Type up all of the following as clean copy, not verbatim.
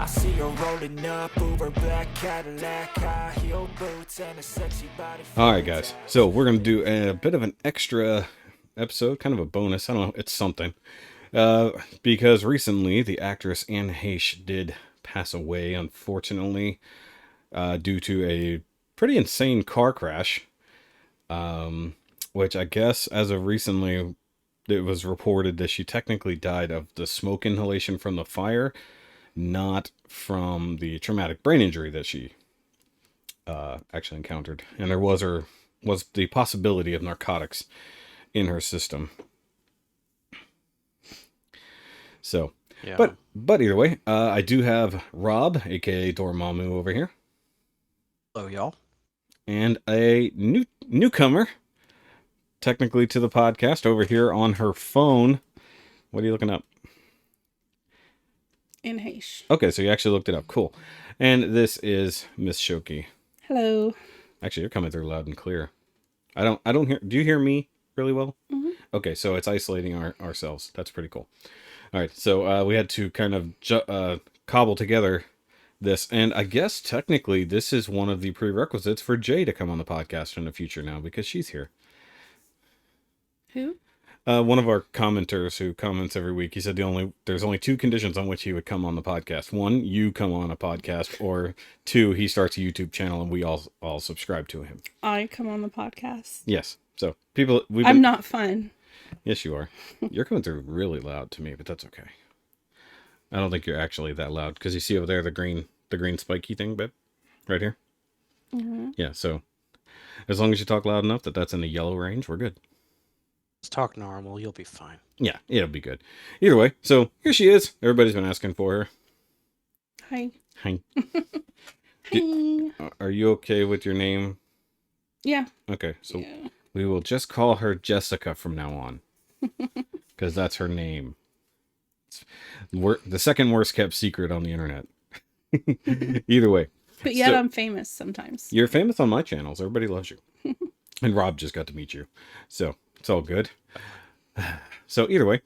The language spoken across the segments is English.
I see her rolling up, Uber black Cadillac, high heel boots, and a sexy body. Alright guys, so we're going to do a bit of an extra episode, kind of a bonus, I don't know, it's something. Because recently the actress Anne Heche did pass away, unfortunately, due to a pretty insane car crash. Which I guess as of recently, it was reported that she technically died of the smoke inhalation from the fire, not from the traumatic brain injury that she actually encountered. And there was the possibility of narcotics in her system. So, yeah. But either way, I do have Rob, aka Dormammu, over here. Hello, y'all. And a newcomer, technically, to the podcast over here on her phone. What are you looking up? Anne Heche. Okay, so you actually looked it up. Cool. And this is Mrs Shoky. Hello. Actually, you're coming through loud and clear. I don't hear. Do you hear me really well? Mm-hmm. Okay, so it's isolating ourselves. That's pretty cool. All right, so we had to kind of cobble together this, and I guess technically this is one of the prerequisites for Jay to come on the podcast in the future now, because she's here. Who? One of our commenters who comments every week. He said there's only two conditions on which he would come on the podcast. One, you come on a podcast, or two, he starts a YouTube channel and we all subscribe to him. I come on the podcast. Yes. So people, I'm not fun. Yes, you are. You're coming through really loud to me, but that's okay. I don't think you're actually that loud, because you see over there the green spiky thing, babe, right here. Mm-hmm. Yeah. So as long as you talk loud enough that's in the yellow range, we're good. Just talk normal, you'll be fine. Yeah, it'll be good. Either way, so here she is. Everybody's been asking for her. Hi. Hi. Hi. Are you okay with your name? Yeah. Okay, so yeah. We will just call her Jessica from now on, because that's her name. The second worst kept secret on the internet. Either way. But yet I'm famous sometimes. You're famous on my channels. Everybody loves you. And Rob just got to meet you. So it's all good. So either way,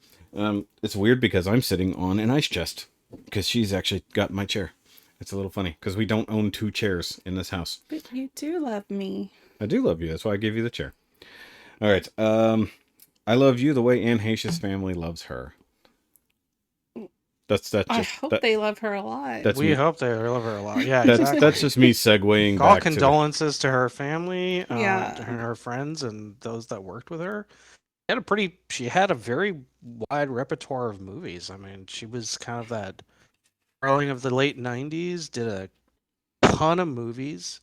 it's weird because I'm sitting on an ice chest, because she's actually got my chair. It's a little funny because we don't own two chairs in this house. But you do love me. I do love you. That's why I gave you the chair. All right. I love you the way Anne Heche's family loves her. I hope they love her a lot. We hope they love her a lot. Yeah, exactly. That's just me segueing all back condolences to her family, yeah, to her friends, and those that worked with her. She had a very wide repertoire of movies. I mean, she was kind of that darling of the late 90s, did a ton of movies.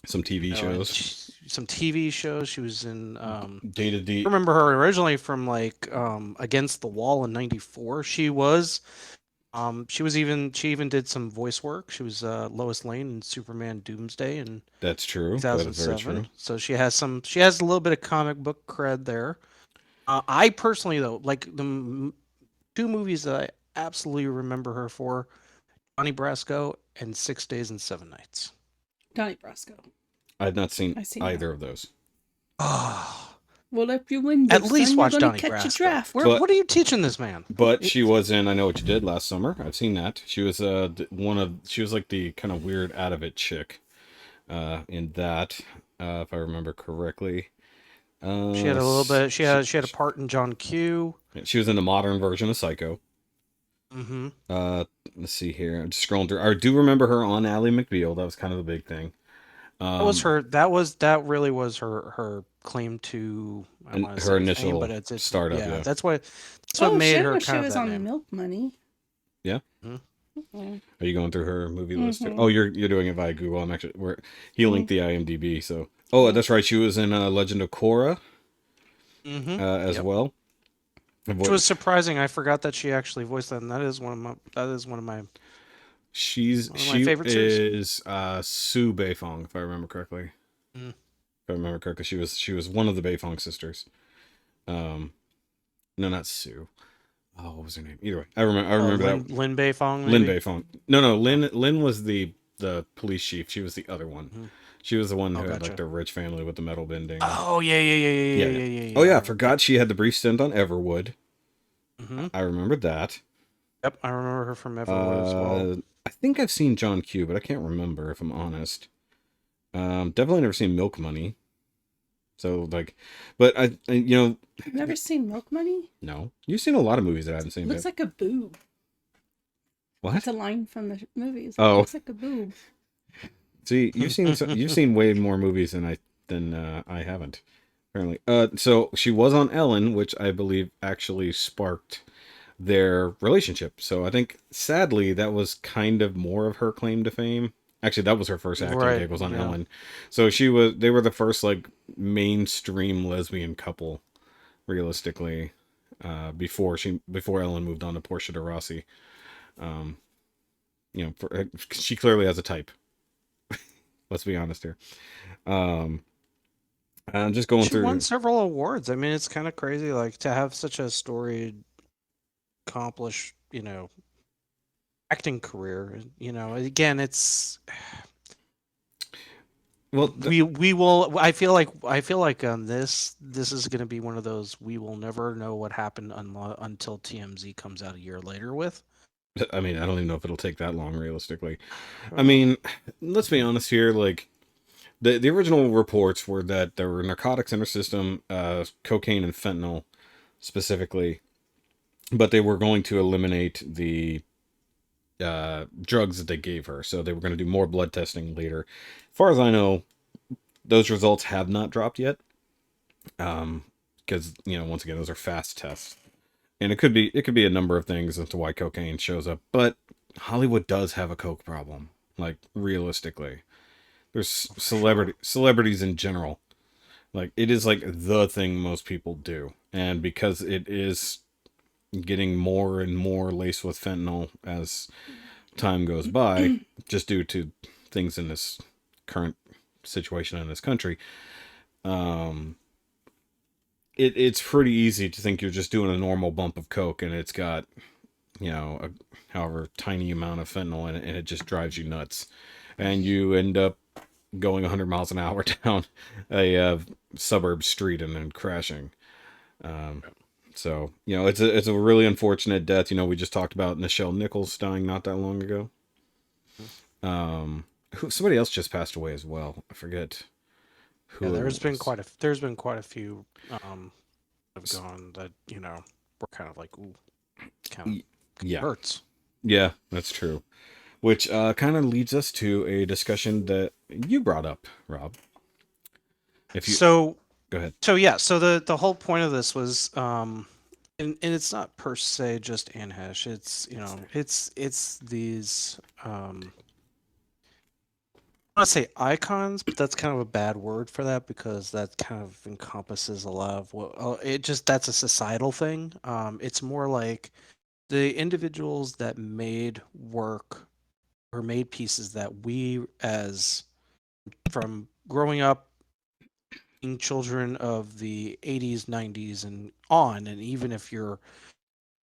Some TV shows. Some TV shows. She was in Day to D. I remember her originally from Against the Wall in '94. She even did some voice work. She was Lois Lane in Superman Doomsday in That's true. 2007. That is very true. So she has a little bit of comic book cred there. I personally though, like the two movies that I absolutely remember her for, Donnie Brasco and 6 Days and 7 Nights. Donnie Brasco. I've not seen either of those. Oh. Well, if you win this, at least watch Donnie catch Brasco. A draft. What are you teaching this man? But she was in I Know What You Did last summer. I've seen that. She was she was like the kind of weird out of it chick in that, if I remember correctly. She had a little bit. She had a part in John Q. She was in the modern version of Psycho. Mm-hmm. Let's see here. I'm just scrolling through. I do remember her on Ally McBeal. That was kind of the big thing. That really was her claim to her initial fame, but it's startup. Yeah, yeah. That's what made her kind of was that on name. Milk Money. Yeah. Mm-hmm. Are you going through her movie list too? Mm-hmm. Oh, you're doing it via Google. He linked the IMDb. So that's right. She was in Legend of Korra as well. Which was surprising. I forgot that she actually voiced that, and that is one of my. She favorite series. is Sue Beifong, if I remember correctly. If I remember correctly, she was one of the Beifong sisters. No, not Sue. Oh, what was her name? Either way, I remember that. Lin Beifong. Lin Beifong. No. Lin was the police chief. She was the other one. Mm-hmm. She was the one who had like the rich family with the metal bending. Oh yeah. Oh yeah, I forgot she had the brief stint on Everwood. Mm-hmm. I remembered that. Yep, I remember her from Everwood as well. I think I've seen John Q, but I can't remember if I'm honest. Definitely never seen Milk Money. So like, but I've never seen Milk Money. no, you've seen a lot of movies that I haven't seen. It looks like a boob. What? It's a line from the movies. Oh. It looks like a boob. See, you've seen way more movies than I haven't. Apparently. So she was on Ellen, which I believe actually sparked their relationship. So I think sadly that was kind of more of her claim to fame. Actually, that was her first acting gig was on Ellen. So they were the first like mainstream lesbian couple, realistically, before Ellen moved on to Portia de Rossi. She clearly has a type. Let's be honest here. I'm just going through. She won several awards. I mean, it's kind of crazy, like to have such a storied, accomplished, acting career. Again, it's. Well, we will. I feel like this is going to be one of those we will never know what happened until TMZ comes out a year later with. I mean, I don't even know if it'll take that long, realistically. I mean, let's be honest here. Like, the original reports were that there were narcotics in her system, cocaine and fentanyl specifically, but they were going to eliminate the drugs that they gave her. So they were going to do more blood testing later. As far as I know, those results have not dropped yet. Because, once again, those are fast tests. And it could be a number of things as to why cocaine shows up. But Hollywood does have a coke problem. Like, realistically. There's celebrities in general. Like, it is like the thing most people do. And because it is getting more and more laced with fentanyl as time goes by, just due to things in this current situation in this country, it's pretty easy to think you're just doing a normal bump of coke and it's got, a however tiny amount of fentanyl in it, and it just drives you nuts. And you end up going 100 miles an hour down a suburb street and then crashing. So, it's a really unfortunate death. We just talked about Nichelle Nichols dying not that long ago. Somebody else just passed away as well. I forget who. Yeah, there's been quite a few have gone that we're kind of like, ooh, kind of hurts. Yeah, that's true. Which kind of leads us to a discussion that you brought up, Rob. Go ahead. So yeah, so the whole point of this was, and it's not per se just Anne Heche. It's it's these I want to say icons, but that's kind of a bad word for that because that kind of encompasses a lot of what that's a societal thing. It's more like the individuals that made work or made pieces that we, as from growing up, being children of the 80s, 90s, and on, and even if you're,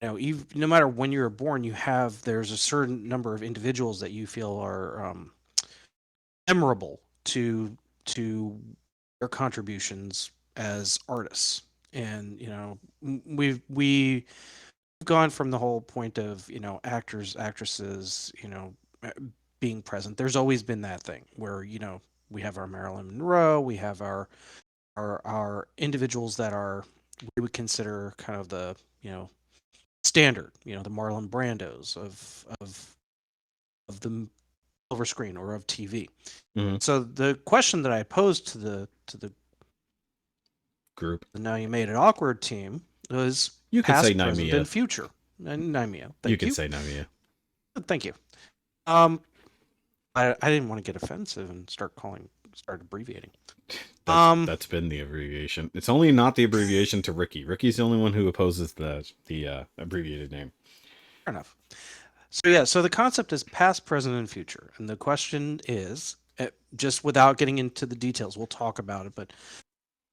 no matter when you were born, there's a certain number of individuals that you feel are memorable to their contributions as artists. And we've gone from the whole point of actors, actresses, being present. There's always been that thing where we have our Marilyn Monroe, we have our individuals that we would consider kind of the standard, the Marlon Brandos of the silver screen or of TV. Mm-hmm. So the question that I posed to the group, the Now You Made It Awkward team, was you can past, say present, N.Y.M.I.A. and future. N.Y.M.I.A. You can say N.Y.M.I.A. Thank you. I didn't want to get offensive and start abbreviating. That's been the abbreviation. It's only not the abbreviation to Rikki. Rikki's the only one who opposes the abbreviated name. Fair enough. So the concept is past, present, and future. And the question is, just without getting into the details, we'll talk about it, but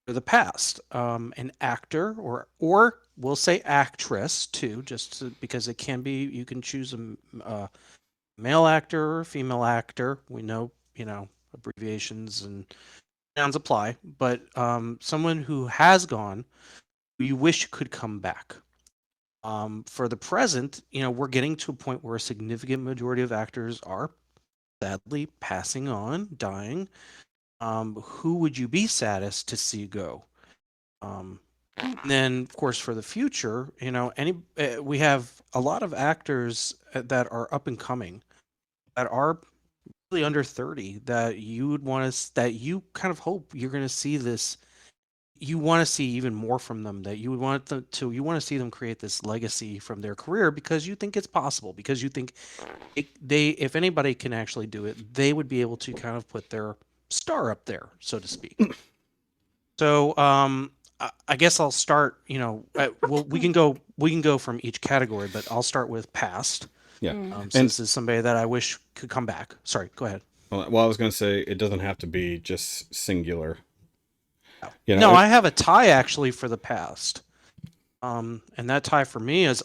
for the past, an actor or we'll say actress too, because it can be, you can choose a male actor or female actor. We know, abbreviations and nouns apply, but someone who has gone, you wish could come back. For the present, we're getting to a point where a significant majority of actors are sadly passing on, dying. Who would you be saddest to see go? And then, of course, for the future, we have a lot of actors that are up and coming, that are really under 30, that you would want to, that you kind of hope you're going to see this. You want to see even more from them. That you would want them to. You want to see them create this legacy from their career because you think it's possible. Because you think if anybody can actually do it, they would be able to kind of put their star up there, so to speak. So, I guess I'll start. Well, we can go from each category, but I'll start with past. Yeah. So this is somebody that I wish could come back. Sorry, go ahead. Well, I was going to say it doesn't have to be just singular. No, I have a tie actually for the past. And that tie for me is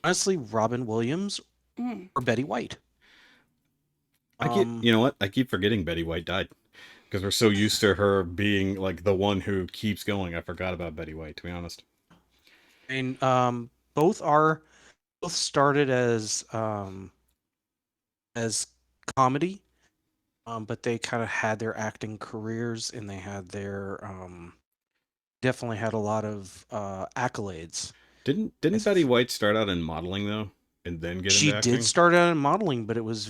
honestly Robin Williams or Betty White. You know what? I keep forgetting Betty White died because we're so used to her being like the one who keeps going. I forgot about Betty White, to be honest. I mean, both started as comedy, but they kind of had their acting careers, and they had their definitely had a lot of accolades. Didn't Betty White start out in modeling though, and then get into acting? She did start out in modeling, but it was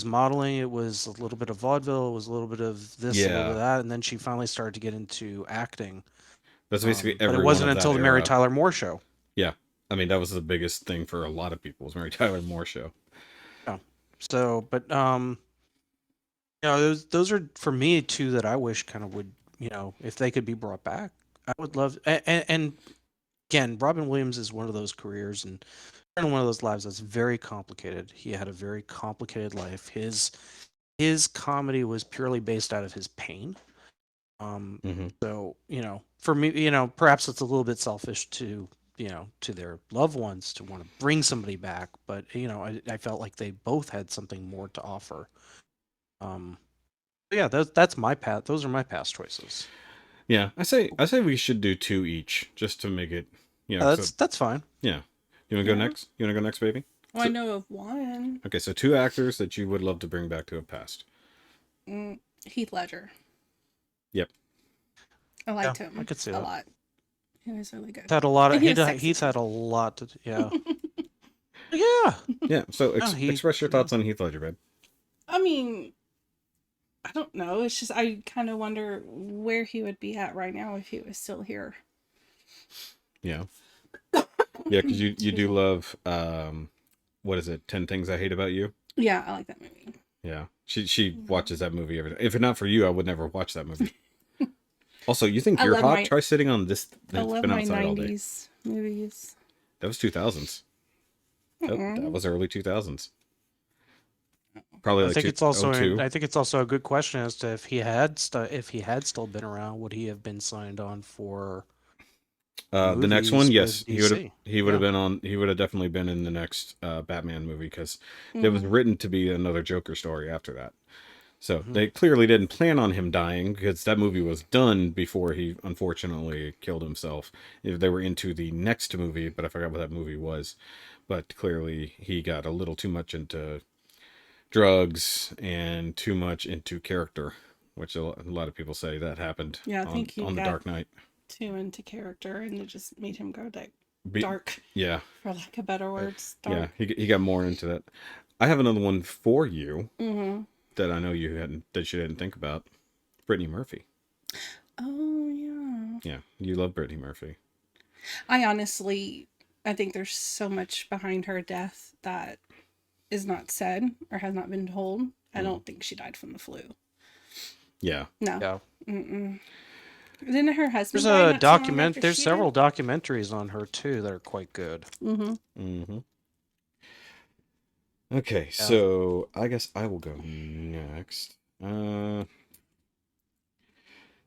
modeling. It was a little bit of vaudeville. It was a little bit of this, a little bit of that, and then she finally started to get into acting. That's basically every. But it wasn't until the Mary Tyler Moore Show. Yeah, I mean that was the biggest thing for a lot of people was Mary Tyler Moore Show. Yeah. So, but those are for me two that I wish kind of would, if they could be brought back, I would love. And again, Robin Williams is one of those careers and one of those lives that's very complicated. He had a very complicated life. His comedy was purely based out of his pain. So, for me, perhaps it's a little bit selfish to, to their loved ones to want to bring somebody back, but I felt like they both had something more to offer. Yeah, that's my path. Those are my past choices. Yeah, I say we should do two each just to make it. That's fine. Yeah, you want to go next? You want to go next, baby? Well, I know of one. Okay, so two actors that you would love to bring back to a past. Heath Ledger. Yep. I liked him. I could see a that. lot. He was really good. Had a lot of. He's had a lot to. Yeah. Yeah. Yeah. So express your thoughts on Heath Ledger, babe. I mean, I don't know. It's just I kind of wonder where he would be at right now if he was still here. Yeah. Yeah, because you do love what is it? 10 Things I Hate About You. Yeah, I like that movie. Yeah, she watches that movie every day. If it's not for you, I would never watch that movie. Also, you think you're hot? Try sitting on this. I love my 90s movies. That was 2000s. That was early 2000s. Probably like I think it's also a good question as to if he had still been around, would he have been signed on for the next one? Yes, he would have been on. He would have definitely been in the next Batman movie because it was written to be another Joker story after that. So they clearly didn't plan on him dying because that movie was done before he unfortunately killed himself. They were into the next movie, but I forgot what that movie was. But clearly he got a little too much into drugs and too much into character, which a lot of people say that happened. Yeah, I think on The Dark Knight. Too into character, and it just made him go dark. Yeah, for lack of better words. Dark. Yeah, he got more into that. I have another one for you. Mm-hmm. That I know you didn't think about. Brittany Murphy. Oh yeah. Yeah, you love Brittany Murphy. I think there's so much behind her death that is not said or has not been told. I don't think she died from the flu. Yeah. No. Yeah. Mm-mm. Didn't her husband? There's several documentaries on her too that are quite good. Mm-hmm. Mm-hmm. Okay, so I guess I will go next.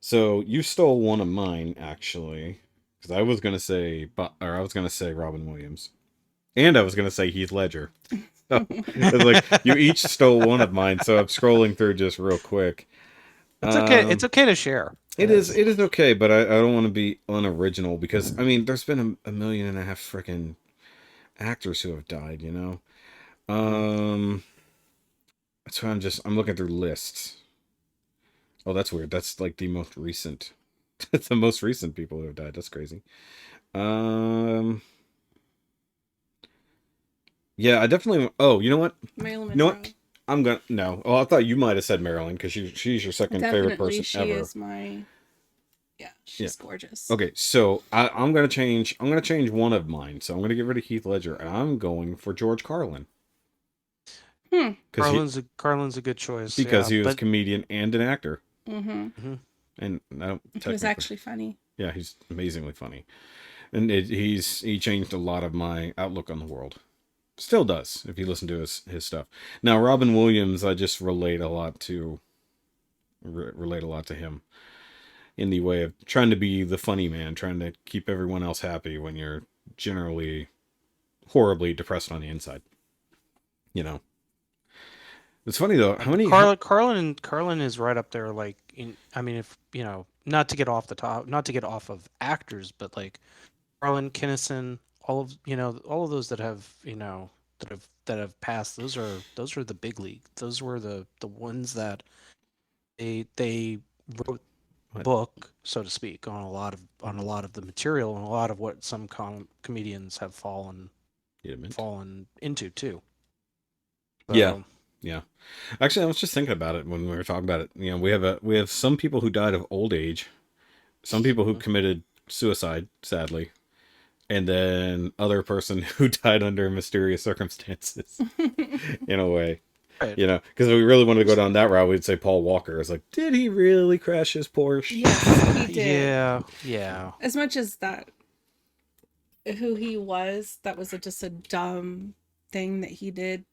So you stole one of mine actually, because I was gonna say Robin Williams, and I was gonna say Heath Ledger. So, it's like you each stole one of mine, so I'm scrolling through just real quick. It's okay. It's okay to share. It is okay, but I don't want to be unoriginal because I mean there's been a million and a half freaking actors who have died, you know. That's why I'm looking through lists. Oh, that's weird. That's like the most recent. That's the most recent people who have died. That's crazy. Yeah, I definitely. Oh, you know what? Marilyn You know Monroe. what? I'm gonna no. Oh, I thought you might have said Marilyn because she's your second favorite person she ever. is my. Yeah, she's gorgeous. Okay, so I'm gonna change. I'm gonna change one of mine. So I'm gonna get rid of Heath Ledger, and I'm going for George Carlin. Carlin's a good choice because he was a comedian and an actor. Mm-hmm. And he was actually funny. Yeah, he's amazingly funny, and he changed a lot of my outlook on the world. Still does if you listen to his stuff. Now Robin Williams, I just relate a lot to him in the way of trying to be the funny man, trying to keep everyone else happy when you're generally horribly depressed on the inside. You know. It's funny though. How many Carlin is right up there. Like, I mean, if you know, not to get off of actors, but like Carlin, Kinnison, all of those that have that have passed. Those are the big league. Those were the ones that they wrote book, so to speak, on a lot of the material and a lot of what some comedians have fallen into too. So, yeah. Actually, I was just thinking about it when we were talking about it. You know, we have some people who died of old age, some people who committed suicide, sadly, and then other person who died under mysterious circumstances. In a way. Right. You know, because if we really wanted to go down that route, we'd say Paul Walker. It's like, did he really crash his Porsche? Yes, he did. Yeah. As much as that, who he was, that was just a dumb thing that he did.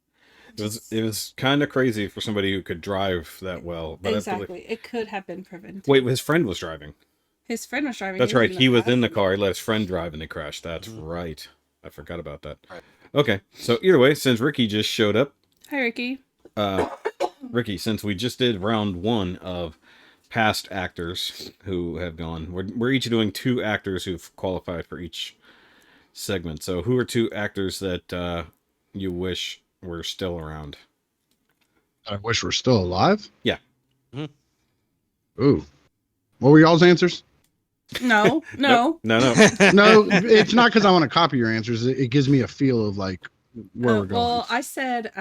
It was kind of crazy for somebody who could drive that well. But exactly. It could have been prevented. Wait, his friend was driving. His friend was driving. That's right. He was in the car. He let his friend drive and they crashed. That's right. I forgot about that. Right. Okay. So either way, since Rikki just showed up. Hi, Rikki. Rikki, since we just did round one of past actors who have gone, we're each doing 2 actors who've qualified for each segment. So who are 2 actors that you wish were still around? I wish we're still alive? Yeah. Mm-hmm. Ooh. What were y'all's answers? No. No, it's not because I want to copy your answers. It gives me a feel of like where we're going. Well, I said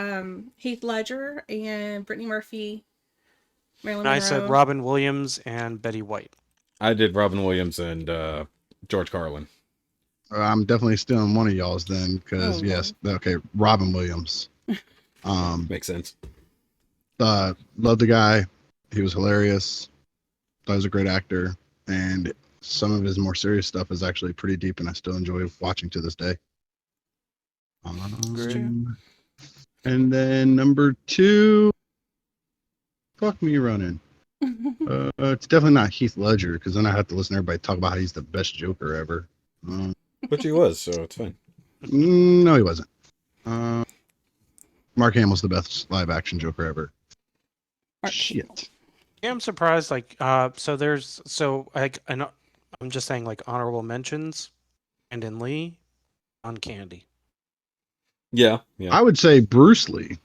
Heath Ledger and Brittany Murphy, Marilyn Monroe. I said Robin Williams and Betty White. I did Robin Williams and George Carlin. I'm definitely stealing one of y'all's then, because yes, okay, Robin Williams. Makes sense. Love the guy. He was hilarious. Thought he was a great actor, and some of his more serious stuff is actually pretty deep, and I still enjoy watching to this day. And then number 2, fuck me running. It's definitely not Heath Ledger, because then I have to listen to everybody talk about how he's the best Joker ever. But he was, so it's fine. No, he wasn't. Mark Hamill's the best live action Joker ever. Shit. Yeah, I'm surprised. Like, I'm just saying, like, honorable mentions. Brandon Lee, on Candy. Yeah. I would say Bruce Lee.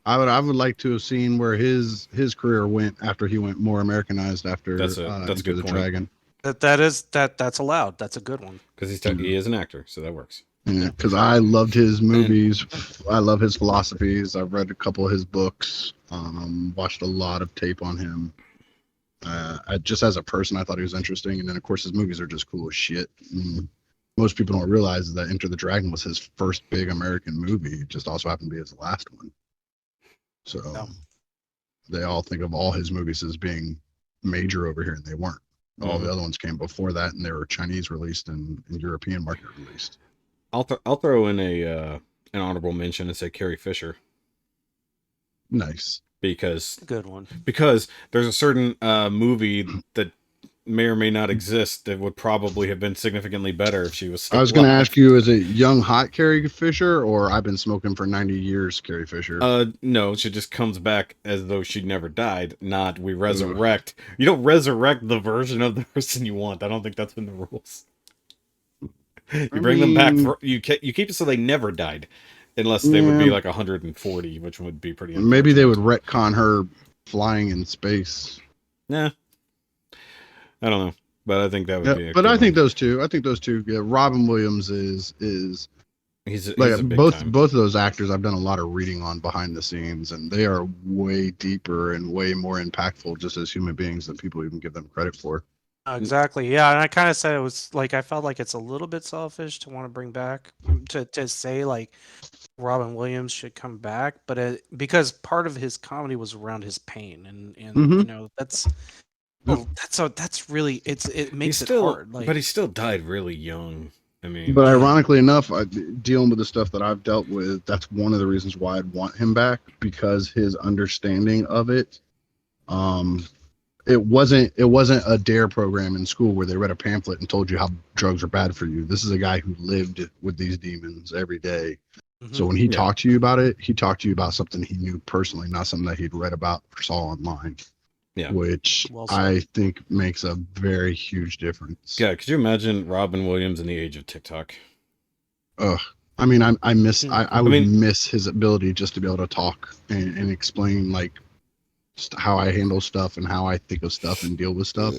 I would like to have seen where his career went after he went more Americanized after that's a good point. Dragon. That's allowed. That's a good one. Because he is an actor, so that works. Yeah, because I loved his movies. I love his philosophies. I've read a couple of his books. Watched a lot of tape on him. Just as a person, I thought he was interesting. And then, of course, his movies are just cool as shit. Most people don't realize that Enter the Dragon was his first big American movie. It just also happened to be his last one. So they all think of all his movies as being major over here, and they weren't. All the other ones came before that, and they were Chinese released and European market released. I'll throw in an honorable mention and say Carrie Fisher. Nice. Because good one. Because there's a certain movie that may or may not exist that would probably have been significantly better if she was still I was going to alive. ask you, is it young hot Carrie Fisher or I've been smoking for 90 years Carrie Fisher? No, she just comes back as though she never died. Not we resurrect. You don't resurrect the version of the person you want. I don't think that's been the rules. You bring them back. You keep it so they never died, unless they would be like 140, which would be pretty. Maybe they would retcon her flying in space. Nah, I don't know, but I think that would be. But I think those two. Yeah, Robin Williams is he's like a big both time. Both of those actors. I've done a lot of reading on behind the scenes, and they are way deeper and way more impactful just as human beings than people even give them credit for. Exactly. Yeah, and I kind of said it was like I felt like it's a little bit selfish to want to bring back to say like Robin Williams should come back, but because part of his comedy was around his pain, and you know that's really it makes it hard. Like, but he still died really young. I mean, but ironically enough, dealing with the stuff that I've dealt with, that's one of the reasons why I'd want him back, because his understanding of it. It wasn't a DARE program in school where they read a pamphlet and told you how drugs are bad for you. This is a guy who lived with these demons every day. So when he talked to you about it, he talked to you about something he knew personally, not something that he'd read about or saw online. Yeah, which I think makes a very huge difference. Yeah, could you imagine Robin Williams in the age of TikTok? I mean, I would miss his ability just to be able to talk and explain like how I handle stuff and how I think of stuff and deal with stuff.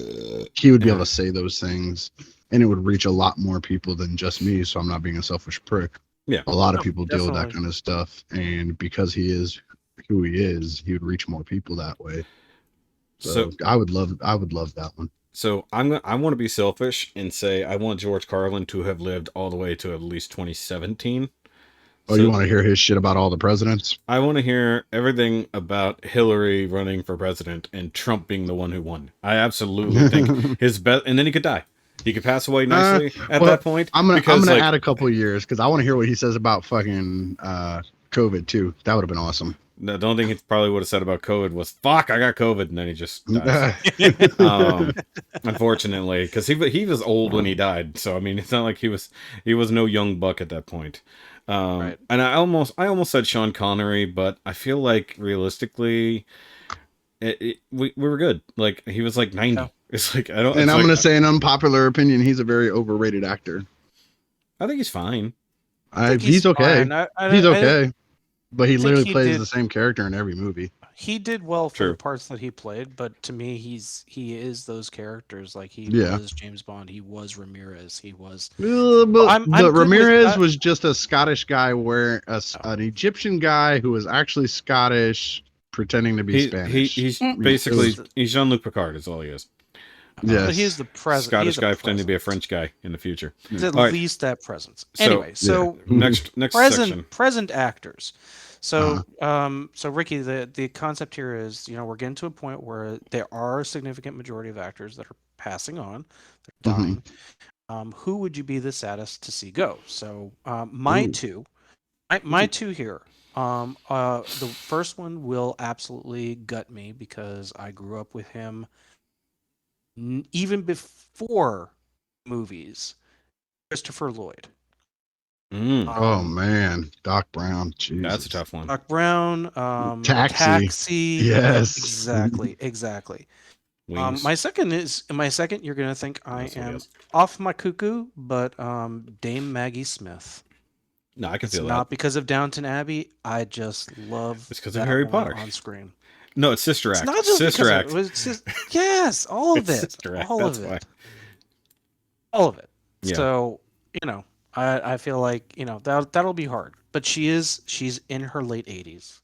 He would be able to say those things, and it would reach a lot more people than just me. So I'm not being a selfish prick. Yeah, a lot of people deal with that kind of stuff, and because he is who he is, he would reach more people that way. So I would love that one. So I want to be selfish and say I want George Carlin to have lived all the way to at least 2017. Oh, you want to hear his shit about all the presidents? I want to hear everything about Hillary running for president and Trump being the one who won. I absolutely think his best, and then he could die. He could pass away nicely at that point. I'm gonna add a couple of years because I want to hear what he says about fucking COVID too. That would have been awesome. The only thing he probably would have said about COVID was "fuck, I got COVID," and then he just dies. Unfortunately, because he was old when he died. So I mean, it's not like he was no young buck at that point. Right. And I almost said Sean Connery, but I feel like realistically, we were good. Like he was like 90. Yeah. It's like I don't. And I'm gonna say an unpopular opinion. He's a very overrated actor. I think he's fine. He's okay. He's okay. But he literally plays the same character in every movie. He did well for the parts that he played, but to me, he is those characters. Like he was James Bond, he was Ramirez, he was. But Ramirez was just a Scottish guy, an Egyptian guy who was actually Scottish, pretending to be Spanish. He's basically Jean-Luc Picard is all he is. Yes, he's the president. Scottish guy pretending to be a French guy in the future. He's at least that presence. Anyway, so next section. Present actors. So, so Ricky, the concept here is, we're getting to a point where there are a significant majority of actors that are passing on, they're dying. Who would you be the saddest to see go? So, my two here. The first one will absolutely gut me because I grew up with him even before movies. Christopher Lloyd. Oh man, Doc Brown. Jesus. That's a tough one. Doc Brown. Taxi. Yes. Exactly. My second, you're gonna think I am off my cuckoo, but Dame Maggie Smith. No, I can feel that. Not because of Downton Abbey. I just love. It's because of Harry Potter on screen. No, it's Sister Act. It's not just Sister Act. Yes, all of it. All of it. All of it. Yeah. So I feel like that'll be hard, but she's in her late 80s.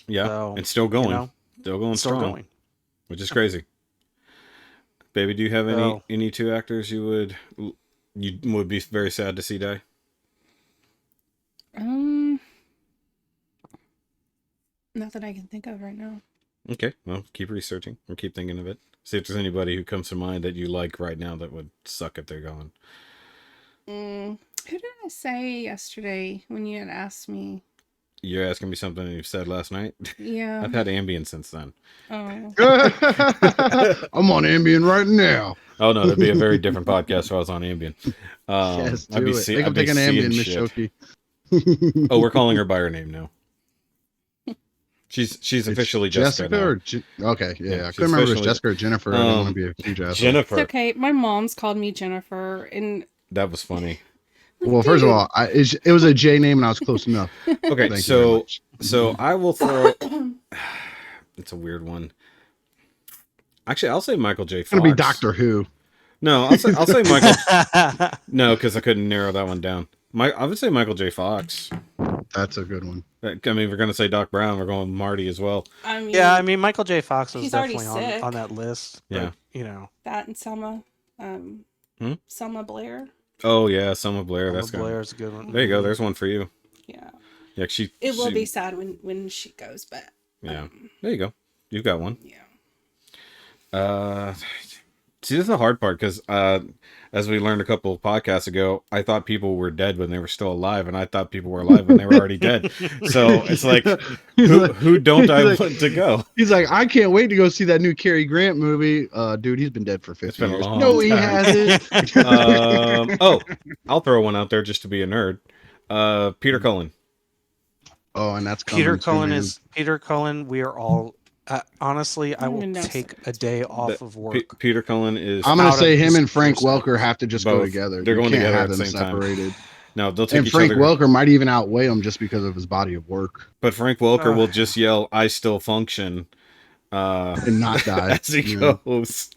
Yeah, so, and still going, still strong, which is crazy. Baby, do you have any two actors you would be very sad to see die? Not that I can think of right now. Okay, well, keep researching or keep thinking of it. See if there's anybody who comes to mind that you like right now that would suck if they're gone. Who did I say yesterday when you had asked me? You're asking me something you've said last night? Yeah. I've had Ambien since then. Oh. I'm on Ambien right now. Oh no, that'd be a very different podcast if I was on Ambien. Yes, I'd be do it. Make I'd him be take an seeing Ambien, Miss shit. Shoky. Oh, we're calling her by her name now. She's officially Jessica. Okay, yeah. I she's couldn't remember if it was officially- Jessica or Jennifer. I didn't want to be a huge asshole. Jennifer. It's okay. My mom's called me Jennifer, and That was funny. Well, first of all, it was a J name, and I was close enough. Okay, Thank you very much. so I will throw. It's a weird one. Actually, I'll say Michael J. It's Fox. gonna be Doctor Who. No, I'll say Michael. No, because I couldn't narrow that one down. I would say Michael J. Fox. That's a good one. I mean, we're gonna say Doc Brown. We're going with Marty as well. I mean, Yeah, I mean Michael J. Fox was He's already definitely sick. on that list. But, Yeah. you know, that and Selma, Selma Blair. Oh yeah, Selma Blair. Selma That's good. Blair's a good one. There you go. There's one for you. Yeah, Yeah, it will be sad when she goes, but Yeah, there you go. You've got one. yeah. See, this is the hard part because, as we learned a couple of podcasts ago, I thought people were dead when they were still alive, and I thought people were alive when they were already dead. So it's like, who don't I want to go? He's like, I can't wait to go see that new Cary Grant movie. Dude, he's been dead for 50 been a years. long No, he time. hasn't. Oh, I'll throw one out there just to be a nerd. Peter Cullen. Oh, and that's coming Peter too, Cullen man. is Peter Cullen. We are all honestly. I don't will even know take a day off of work. Peter Cullen is. I'm gonna out say of him this and Frank person. Welker have to just go Both. together. They're You going can't together have at the them same time. separated. No, they'll take And each Frank other. Welker might even outweigh him just because of his body of work But Frank Welker will just yell, "I still function," and not die. as he you know, goes.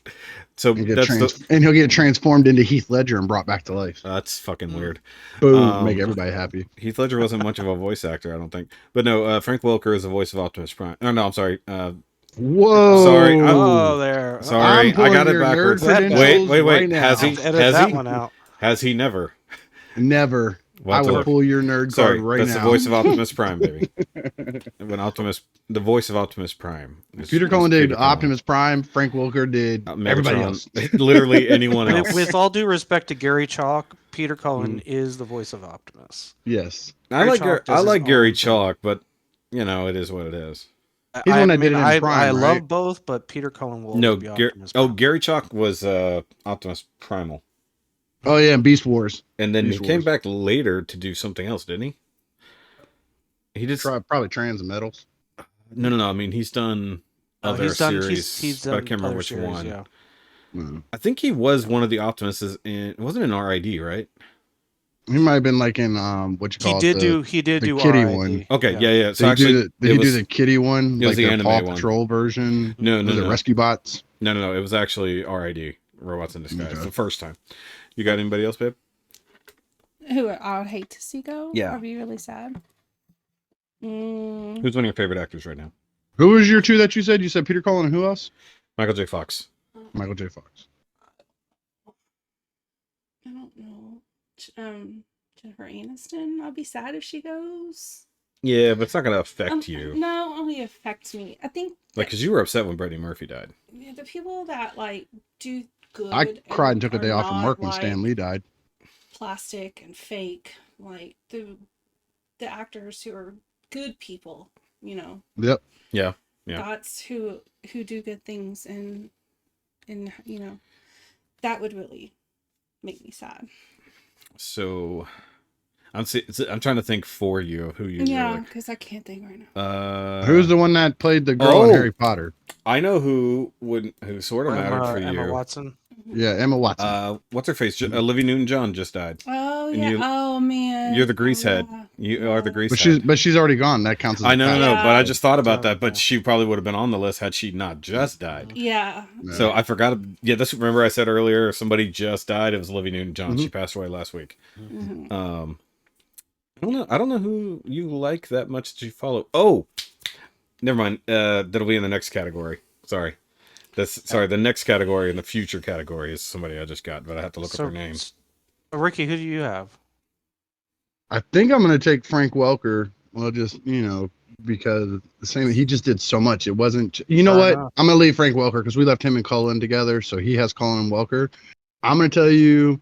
So and, that's and he'll get transformed into Heath Ledger and brought back to life. that's fucking weird. Boom, make everybody happy. Heath Ledger wasn't much of a voice actor, I don't think. But no, Frank Welker is the voice of Optimus Prime. Oh, no, I'm sorry. Whoa! Sorry, Oh, there. Sorry, I'm pulling I got it your nerd backwards. credentials Wait. right now. Has he? Edit Has that he? one out. Has he never? Never. Well, I will look. pull your nerd Sorry, card right that's now. the voice of Optimus Prime, baby. The voice of Optimus Prime. Peter Cullen did Peter Cullen. Optimus Prime. Frank Welker did everybody Megatron. else. Literally anyone else. With all due respect to Gary Chalk, Peter Cullen is the voice of Optimus. Yes. I Gary Chalk does his like own Gary thing. Chalk, but you know it is what it is. He's the one that did it in Prime, I love right? both, but Peter Cullen will No, always be Optimus. oh, Prime. Gary Chalk was Optimus Primal, Oh yeah, and Beast Wars. and then Beast he came Wars. back later to do something else, didn't he? He did. Probably Transmetals. No. I mean, he's done Oh, other he's done. series, He's but I done can't remember other which series, one. Yeah. No. I think he was one of the Optimuses in. It wasn't in RID, right? He might have been like in what you He call did it, do kitty RID. one. Okay, yeah. So Did actually, he do the kitty one? it was like the the anime Paw one. Patrol version? No, Was it Rescue Bots? No. It was actually RID, Robots in Disguise, Okay. the first time. You got anybody else, babe? Who I would hate to see go. Yeah. I'd be really sad. Who's one of your favorite actors right now? Who was your two that you said? You said Peter Cullen and who else? Michael J. Fox. Michael J. Fox. I don't know. Jennifer Aniston. I'll be sad if she goes. Yeah, but it's not going to affect you. No, only affects me. I think Like, because you were upset when Brittany Murphy died. the people that like do good. I cried and took a are day off from not, work when like, Stan Lee died. plastic and fake. Like the actors who are good people. You know. Yep. Yeah. That's who do good things, and you know, that would really make me sad. So, I'm trying to think for you of who you Yeah, really like. because I can't think right now. Who's the one that played the girl in oh. Harry Potter? I know who sort of mattered for Emma you. Watson. Yeah, Emma Watson. What's her face? Olivia Newton-John just died. Oh And yeah. Oh man. You're the grease head. Yeah. You are the grease but head. she's already gone. That counts as I know, a but I just thought about Yeah. that. But she probably would have been on the list had she not just died. Yeah. No. So I forgot. Yeah, this. Remember I said earlier somebody just died. It was Olivia Newton-John. Mhm. She passed away last week. Mhm. I don't know who you like that much that you follow. Oh, never mind. That'll be in the next category. Sorry. The next category in the future category is somebody I just got, but I have to look up her name. Ricky, who do you have? I think I'm gonna take Frank Welker. Well, just because the same. He just did so much. It wasn't. You know what? I'm gonna leave Frank Welker because we left him and Cullen together, so he has Cullen and Welker. I'm gonna tell you,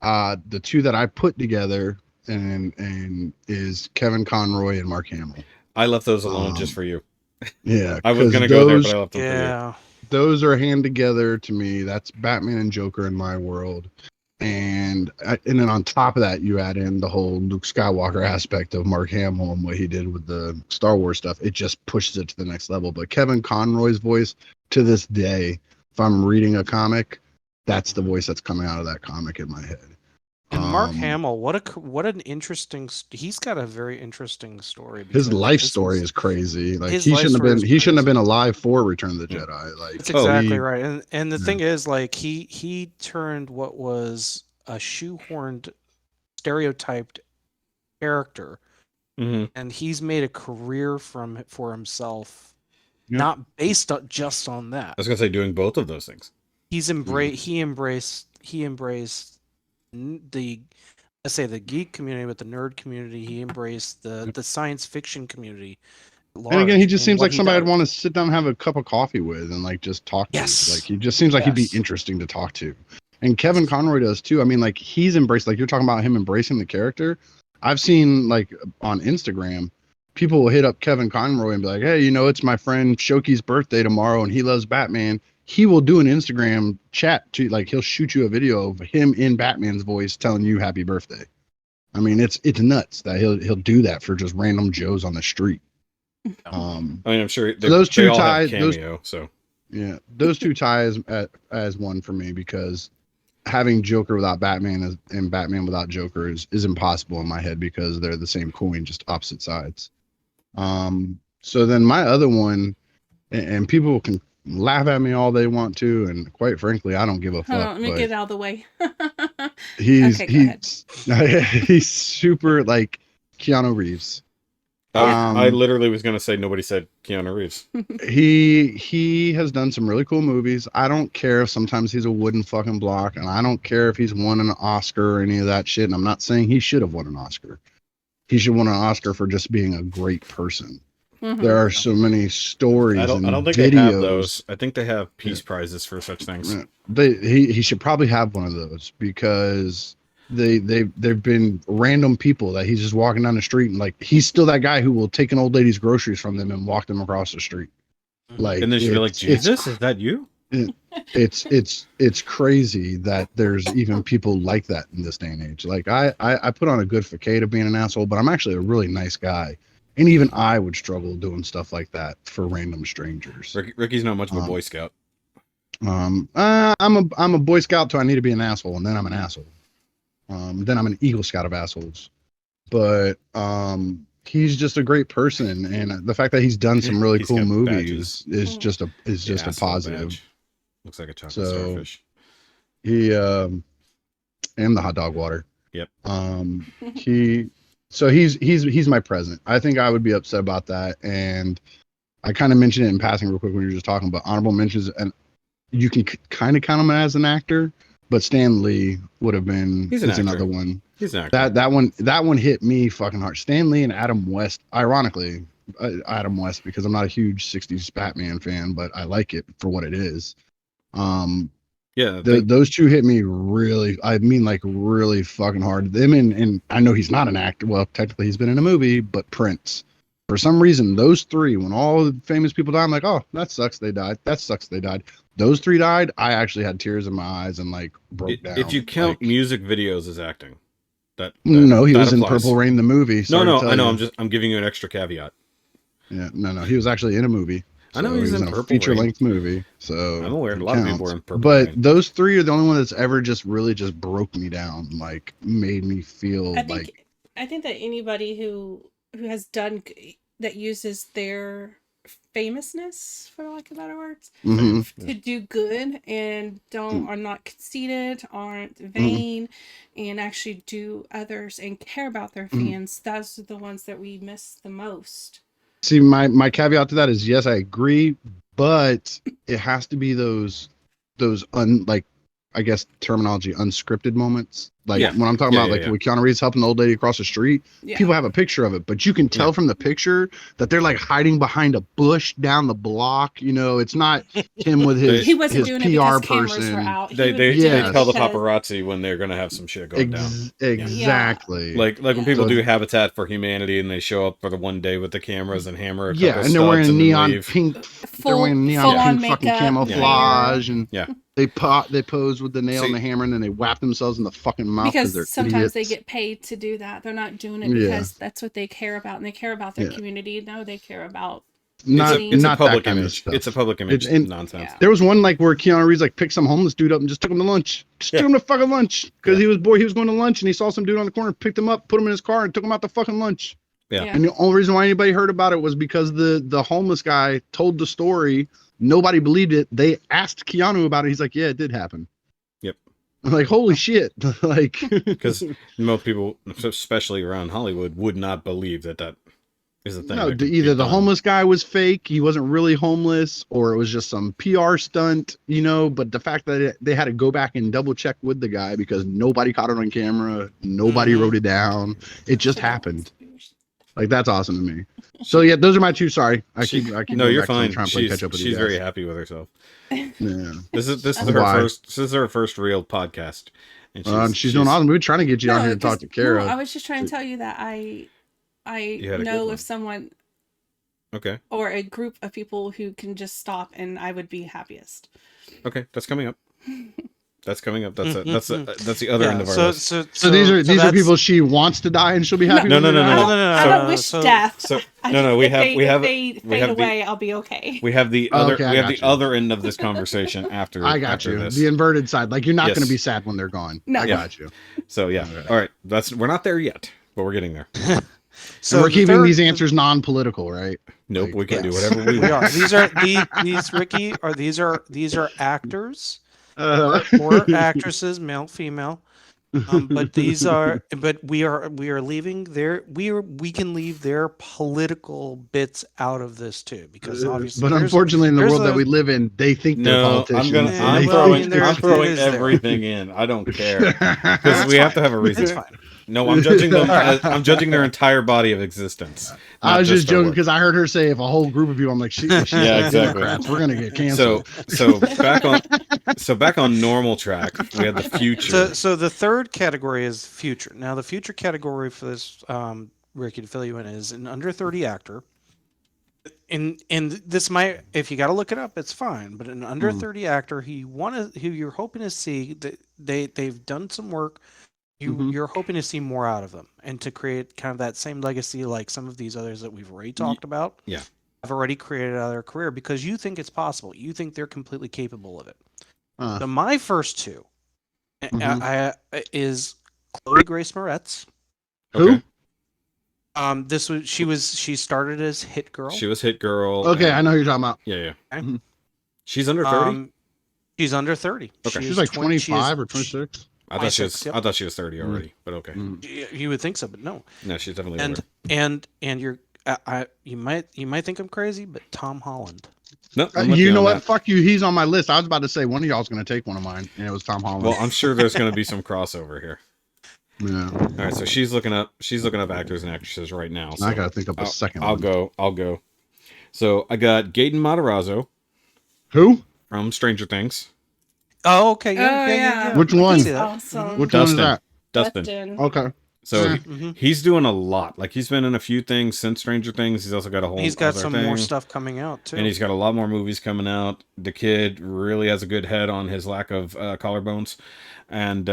the two that I put together and is Kevin Conroy and Mark Hamill. I left those alone just for you. Yeah, I was gonna go there, but I left them for you. Yeah. Those are hand together to me. That's Batman and Joker in my world. And then on top of that, you add in the whole Luke Skywalker aspect of Mark Hamill and what he did with the Star Wars stuff. It just pushes it to the next level. But Kevin Conroy's voice, to this day, if I'm reading a comic, that's the voice that's coming out of that comic in my head. And Mark Hamill, what an interesting. He's got a very interesting story. His life story is crazy. Like his he life shouldn't have story been. is He shouldn't have crazy. been alive for Return of the Jedi. Like That's exactly right. And the Yeah. thing is, like he turned what was a shoehorned, stereotyped character, and he's made a career for himself, Yep. not based on, just on that. I was gonna say doing both of those things. He embraced the, let's say, the geek community, but the nerd community. He embraced the science fiction community. And again, he just seems like somebody I'd does. want to sit down and have a cup of coffee with and like just talk Yes. to. Like he just seems like he'd be Yes. interesting to talk to. And Kevin Conroy does too. I mean, like he's embraced, like you're talking about him embracing the character. I've seen like on Instagram, people will hit up Kevin Conroy and be like, hey, it's my friend Shoki's birthday tomorrow and he loves Batman. He will do an Instagram chat to, like, he'll shoot you a video of him in Batman's voice telling you happy birthday. I mean, it's nuts that he'll do that for just random Joes on the street. I mean, I'm sure those two they all ties, have cameo, so yeah, those two ties as one for me, because having Joker without Batman and Batman without Joker is impossible in my head, because they're the same coin, just opposite sides. So then my other one, and people can laugh at me all they want to, and quite frankly, I don't give a fuck. Let me get it out of the way. he's Okay, he's super like Keanu Reeves. I literally was gonna say nobody said Keanu Reeves. He has done some really cool movies. I don't care if sometimes he's a wooden fucking block, and I don't care if he's won an Oscar or any of that shit. And I'm not saying he should have won an Oscar. He should won an Oscar for just being a great person. Mm-hmm. There are so many stories. I don't think videos. they have those. I think they have peace prizes for such things. He should probably have one of those, because they've been random people that he's just walking down the street and like he's still that guy who will take an old lady's groceries from them and walk them across the street. Like, and then she'd be like, Jesus, is that you? It's crazy that there's even people like that in this day and age. Like I put on a good facade of being an asshole, but I'm actually a really nice guy. And even I would struggle doing stuff like that for random strangers. Ricky's not much of a Boy Scout. I'm a Boy Scout till I need to be an asshole, and then I'm an asshole. Then I'm an Eagle Scout of assholes. But he's just a great person, and the fact that he's done some really cool movies is just a positive. Badge. Looks like a chocolate starfish. He and the hot dog water. Yep. He's my present. I think I would be upset about that, and I kind of mentioned it in passing real quick when you were just talking about honorable mentions, and you can kind of count him as an actor, but Stan Lee would have been another one. He's an actor. That one hit me fucking hard. Stan Lee and Adam West, ironically, Adam West, because I'm not a huge 60s Batman fan, but I like it for what it is. Those two hit me really, I mean, like really fucking hard. Them and I know he's not an actor. Well, technically he's been in a movie, but Prince. For some reason, those three, when all the famous people die, I'm like, oh, that sucks they died. That sucks they died. Those three died. I actually had tears in my eyes and like broke down. If you count music videos as acting, no, he was in Purple Rain the movie. No, I know. I'm giving you an extra caveat. Yeah, no, he was actually in a movie. I know he was in a feature-length movie. So I'm aware. A lot of people were in Purple But Rain. those three are the only one that's ever just really just broke me down, like made me feel I think that anybody who has done that uses their famousness, for lack of better words, to do good and are not conceited, aren't vain, and actually do others and care about their fans. Those are the ones that we miss the most. See, my caveat to that is, yes, I agree, but it has to be those I guess terminology, unscripted moments. Like Yeah. when I'm talking Yeah, about yeah, like yeah. when Keanu Reeves helping the old lady across the street, Yeah. people have a picture of it, but you can tell Yeah. from the picture that they're like hiding behind a bush down the block. You know, it's not him with his He wasn't his doing PR it because cameras were person. out. He They was they, doing they it tell the because- paparazzi when they're gonna have some shit going down. Exactly. Like when Yeah. people So- do Habitat for Humanity and they show up for the one day with the cameras and hammer a couple Yeah, and they're studs wearing and then neon leave. pink. They're Full, wearing neon full-on pink fucking makeup, camouflage, hair. and Yeah. they pose with the nail and See- the hammer, and then they whap themselves in the fucking mouth Because they're sometimes they idiots. get paid to do that. They're not doing it Yeah. because that's what they care about, and they care about their Yeah. community. No, they care about. Not It's a not public that kind of image. stuff. It's a public image and- nonsense. Yeah. There was one like where Keanu Reeves like picked some homeless dude up and just took him to lunch. Just Yeah. took him to fucking lunch because Yeah. he was bored. He was going to lunch and he saw some dude on the corner, picked him up, put him in his car, and took him out to fucking lunch. Yeah. And the only reason why anybody heard about it was because the homeless guy told the story. Nobody believed it. They asked Keanu about it. He's like, "Yeah, it did happen." Yep. I'm like, holy shit! Like, Because most people, especially around Hollywood, would not believe that is a thing. no, that could be either the done. homeless guy was fake, he wasn't really homeless, or it was just some PR stunt, you know. But the fact that they had to go back and double check with the guy because nobody caught it on camera, nobody Mhm. wrote it down, it just happened. Like that's awesome to me. So yeah, those are my two. Sorry, I keep. No, going you're back to them, fine. trying to play catch up with She's you very guys. happy with herself. Yeah. This is That's her why. first. This is her first real podcast, and She's doing awesome. We were trying to get you on here to talk to Kara. I was just trying to tell you that I You had a good know one. of someone Okay, or a group of people who can just stop, and I would be happiest. okay, that's coming up. That's coming up. That's the other end of our list. So these are that's- people she wants to die and she'll be happy. No, when no, they no, die? no, I don't no, wish so- death. So I no, just- we if have they, we have if they we fade have away, I'll be okay. we have the Oh, other okay, I we have got the you. other end of this conversation after. I got after you. This. The inverted side. Like you're not Yes. going to be sad when they're gone. No. I Yeah. got you. So yeah, Okay. all right. We're not there yet, but we're getting there. So we're the keeping third- these answers non-political, right? Nope, we can do Yes. whatever we We want. are. These are these Ricky are these are actors Uh, or actresses, male, female. But we are leaving we can leave their political bits out of this too, because obviously but there's- unfortunately, in the there's world that a- we live in, they think they're No, politicians. Yeah, I'm well, I throwing mean, there- I'm throwing it is there. everything in. I don't care because That's we have to fine. have a reason. It's fine. No, I'm judging them. I'm judging their entire body of existence. I not was just their joking work. because I heard her say if a whole group of you, I'm like, she's Yeah, like exactly. Democrats, we're gonna get So canceled. back on normal track. We had the future. So the third category is future. Now the future category for this, Ricky, to fill you in, is an under 30 actor. And this might, if you got to look it up, it's fine. But an under 30 actor, who you're hoping to see that they've done some work. You're hoping to see more out of them and to create kind of that same legacy like some of these others that we've already talked about. Yeah. Have already created out of their career because you think it's possible. You think they're completely capable of it. So my first two is Chloe Grace Moretz. Who? She started as Hit Girl. She was Hit Girl. Okay, I know who you're talking about. Yeah. Okay. She's under 30. She's under 30. Okay. She's like 25 or 26. I thought she was. 26, yep. I thought she was 30 already. But okay. You would think so, but no. No, she's definitely And older. and you're you might think I'm crazy, but Tom Holland. No, I'm with You know on what? that. Fuck you. He's on my list. I was about to say one of y'all's going to take one of mine, and it was Tom Holland. Well, I'm sure there's going to be some crossover here. yeah. All right, so she's looking up actors and actresses right now. So I got to think up a second I'll one. go. So I got Gaten Matarazzo Who? from Stranger Things. Oh, okay. Yeah. Which I can one? see that. Awesome. Which one is Dustin. that? Dustin. Okay. So Yeah. he's doing a lot. Like he's been in a few things since Stranger Things. He's also got a whole. He's got other some thing. more stuff coming out too. And he's got a lot more movies coming out. The kid really has a good head on his lack of collarbones. And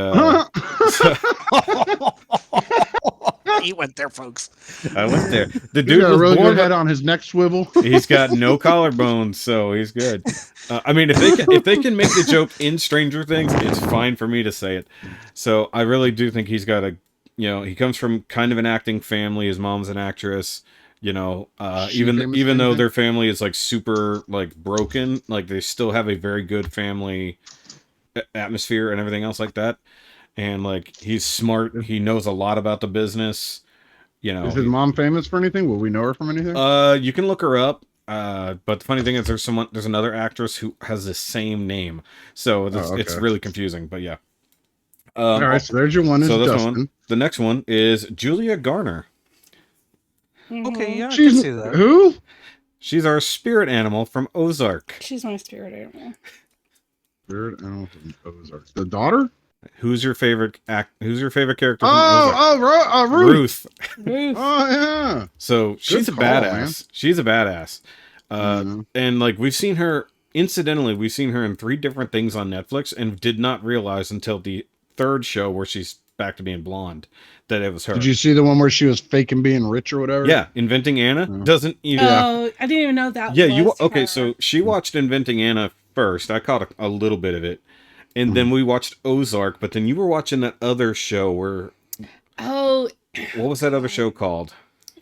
He went there, folks. I went there. The He dude got a was really born good head on his neck swivel. He's got no collarbones, so he's good. I mean, if they can make the joke in Stranger Things, it's fine for me to say it. So I really do think he's got a, he comes from kind of an acting family. His mom's an actress. Even though their family is like super like broken, like they still have a very good family atmosphere and everything else like that. And like he's smart. He knows a lot about the business. Is his mom famous for anything? Will we know her from anything? You can look her up. But the funny thing is, there's another actress who has the same name, so it's really confusing. But yeah. All right, so there's your one. Is so that's Dustin. one. The next one is Julia Garner. Okay, yeah, I can She's see that. who? She's our spirit animal from Ozark. She's my spirit animal. Spirit animal from Ozark. The daughter? Who's your favorite character from Ozark? Ruth. Ruth. Oh yeah. So she's a call, badass. man. She's a badass. And like we've seen her in 3 different things on Netflix, and did not realize until the 3rd show where she's back to being blonde that it was her. Did you see the one where she was faking being rich or whatever? Yeah, Inventing Anna doesn't even. Oh, I didn't even know that. Yeah, was okay. her. So she watched Inventing Anna first. I caught a little bit of it, and then we watched Ozark. But then you were watching that other show where. Oh. What was that other show called?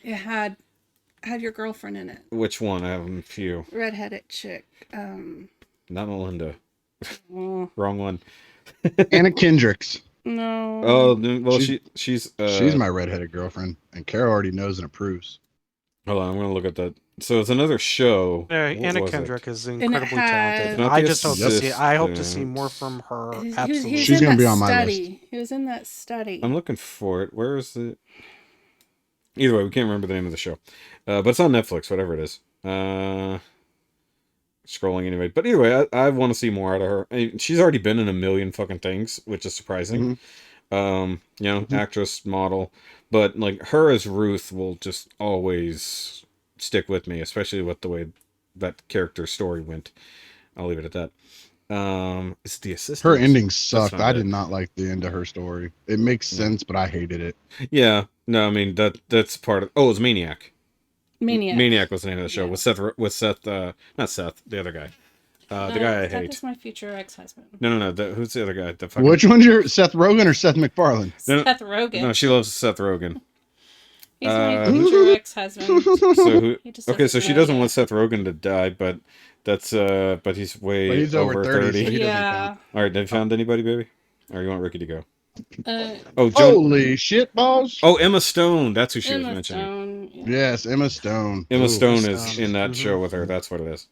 It had your girlfriend in it. Which one? I have a few. Redheaded chick. Not Melinda. Oh, Wrong one. Anna Kendricks. no. Oh well, she's my redheaded girlfriend, and Kara already knows and approves. Hold on, I'm gonna look at that. So it's another show. Anna Kendrick is incredibly had- talented. Not I the just hope to see. I hope to see assistant. more from her. He was Absolutely. She's in gonna that be on my study. He was in that study. I'm looking for it. Where is it? Either way, we can't remember the name of the show, but it's on Netflix. Whatever it is. Scrolling anyway. But either way, I want to see more out of her. I mean, she's already been in a million fucking things, which is surprising. Actress, model, but like her as Ruth will just always stick with me, especially with the way that character's story went. I'll leave it at that. It's the assistant. Her ending sucked. not I it. did not like the end of her story. It makes sense, but I hated it. Yeah, no, I mean that's part of. Oh, it was Maniac. Maniac. Maniac was the name of the show. Yeah. With Seth, not Seth, the other guy. The guy I That hate. is my future ex-husband. No. Who's the other guy? The fucking... Which one's your Seth Rogen or Seth MacFarlane? No, Seth Rogen. No, she loves Seth Rogen. He's my future ex-husband. So who? He just Okay, so doesn't she know doesn't yet. want Seth Rogen to die, but that's but he's way But he's over 30, 30. so he doesn't Yeah. count. All right, have you found anybody, baby? Or you want Ricky to go? Uh, Oh, Joan... Holy shit balls! Oh, Emma Stone. That's who she was Emma mentioning. Stone. Yeah. Yes, Emma Stone. Emma Ooh. Stone is Stone. in that Mhm. show with her. That's what it is.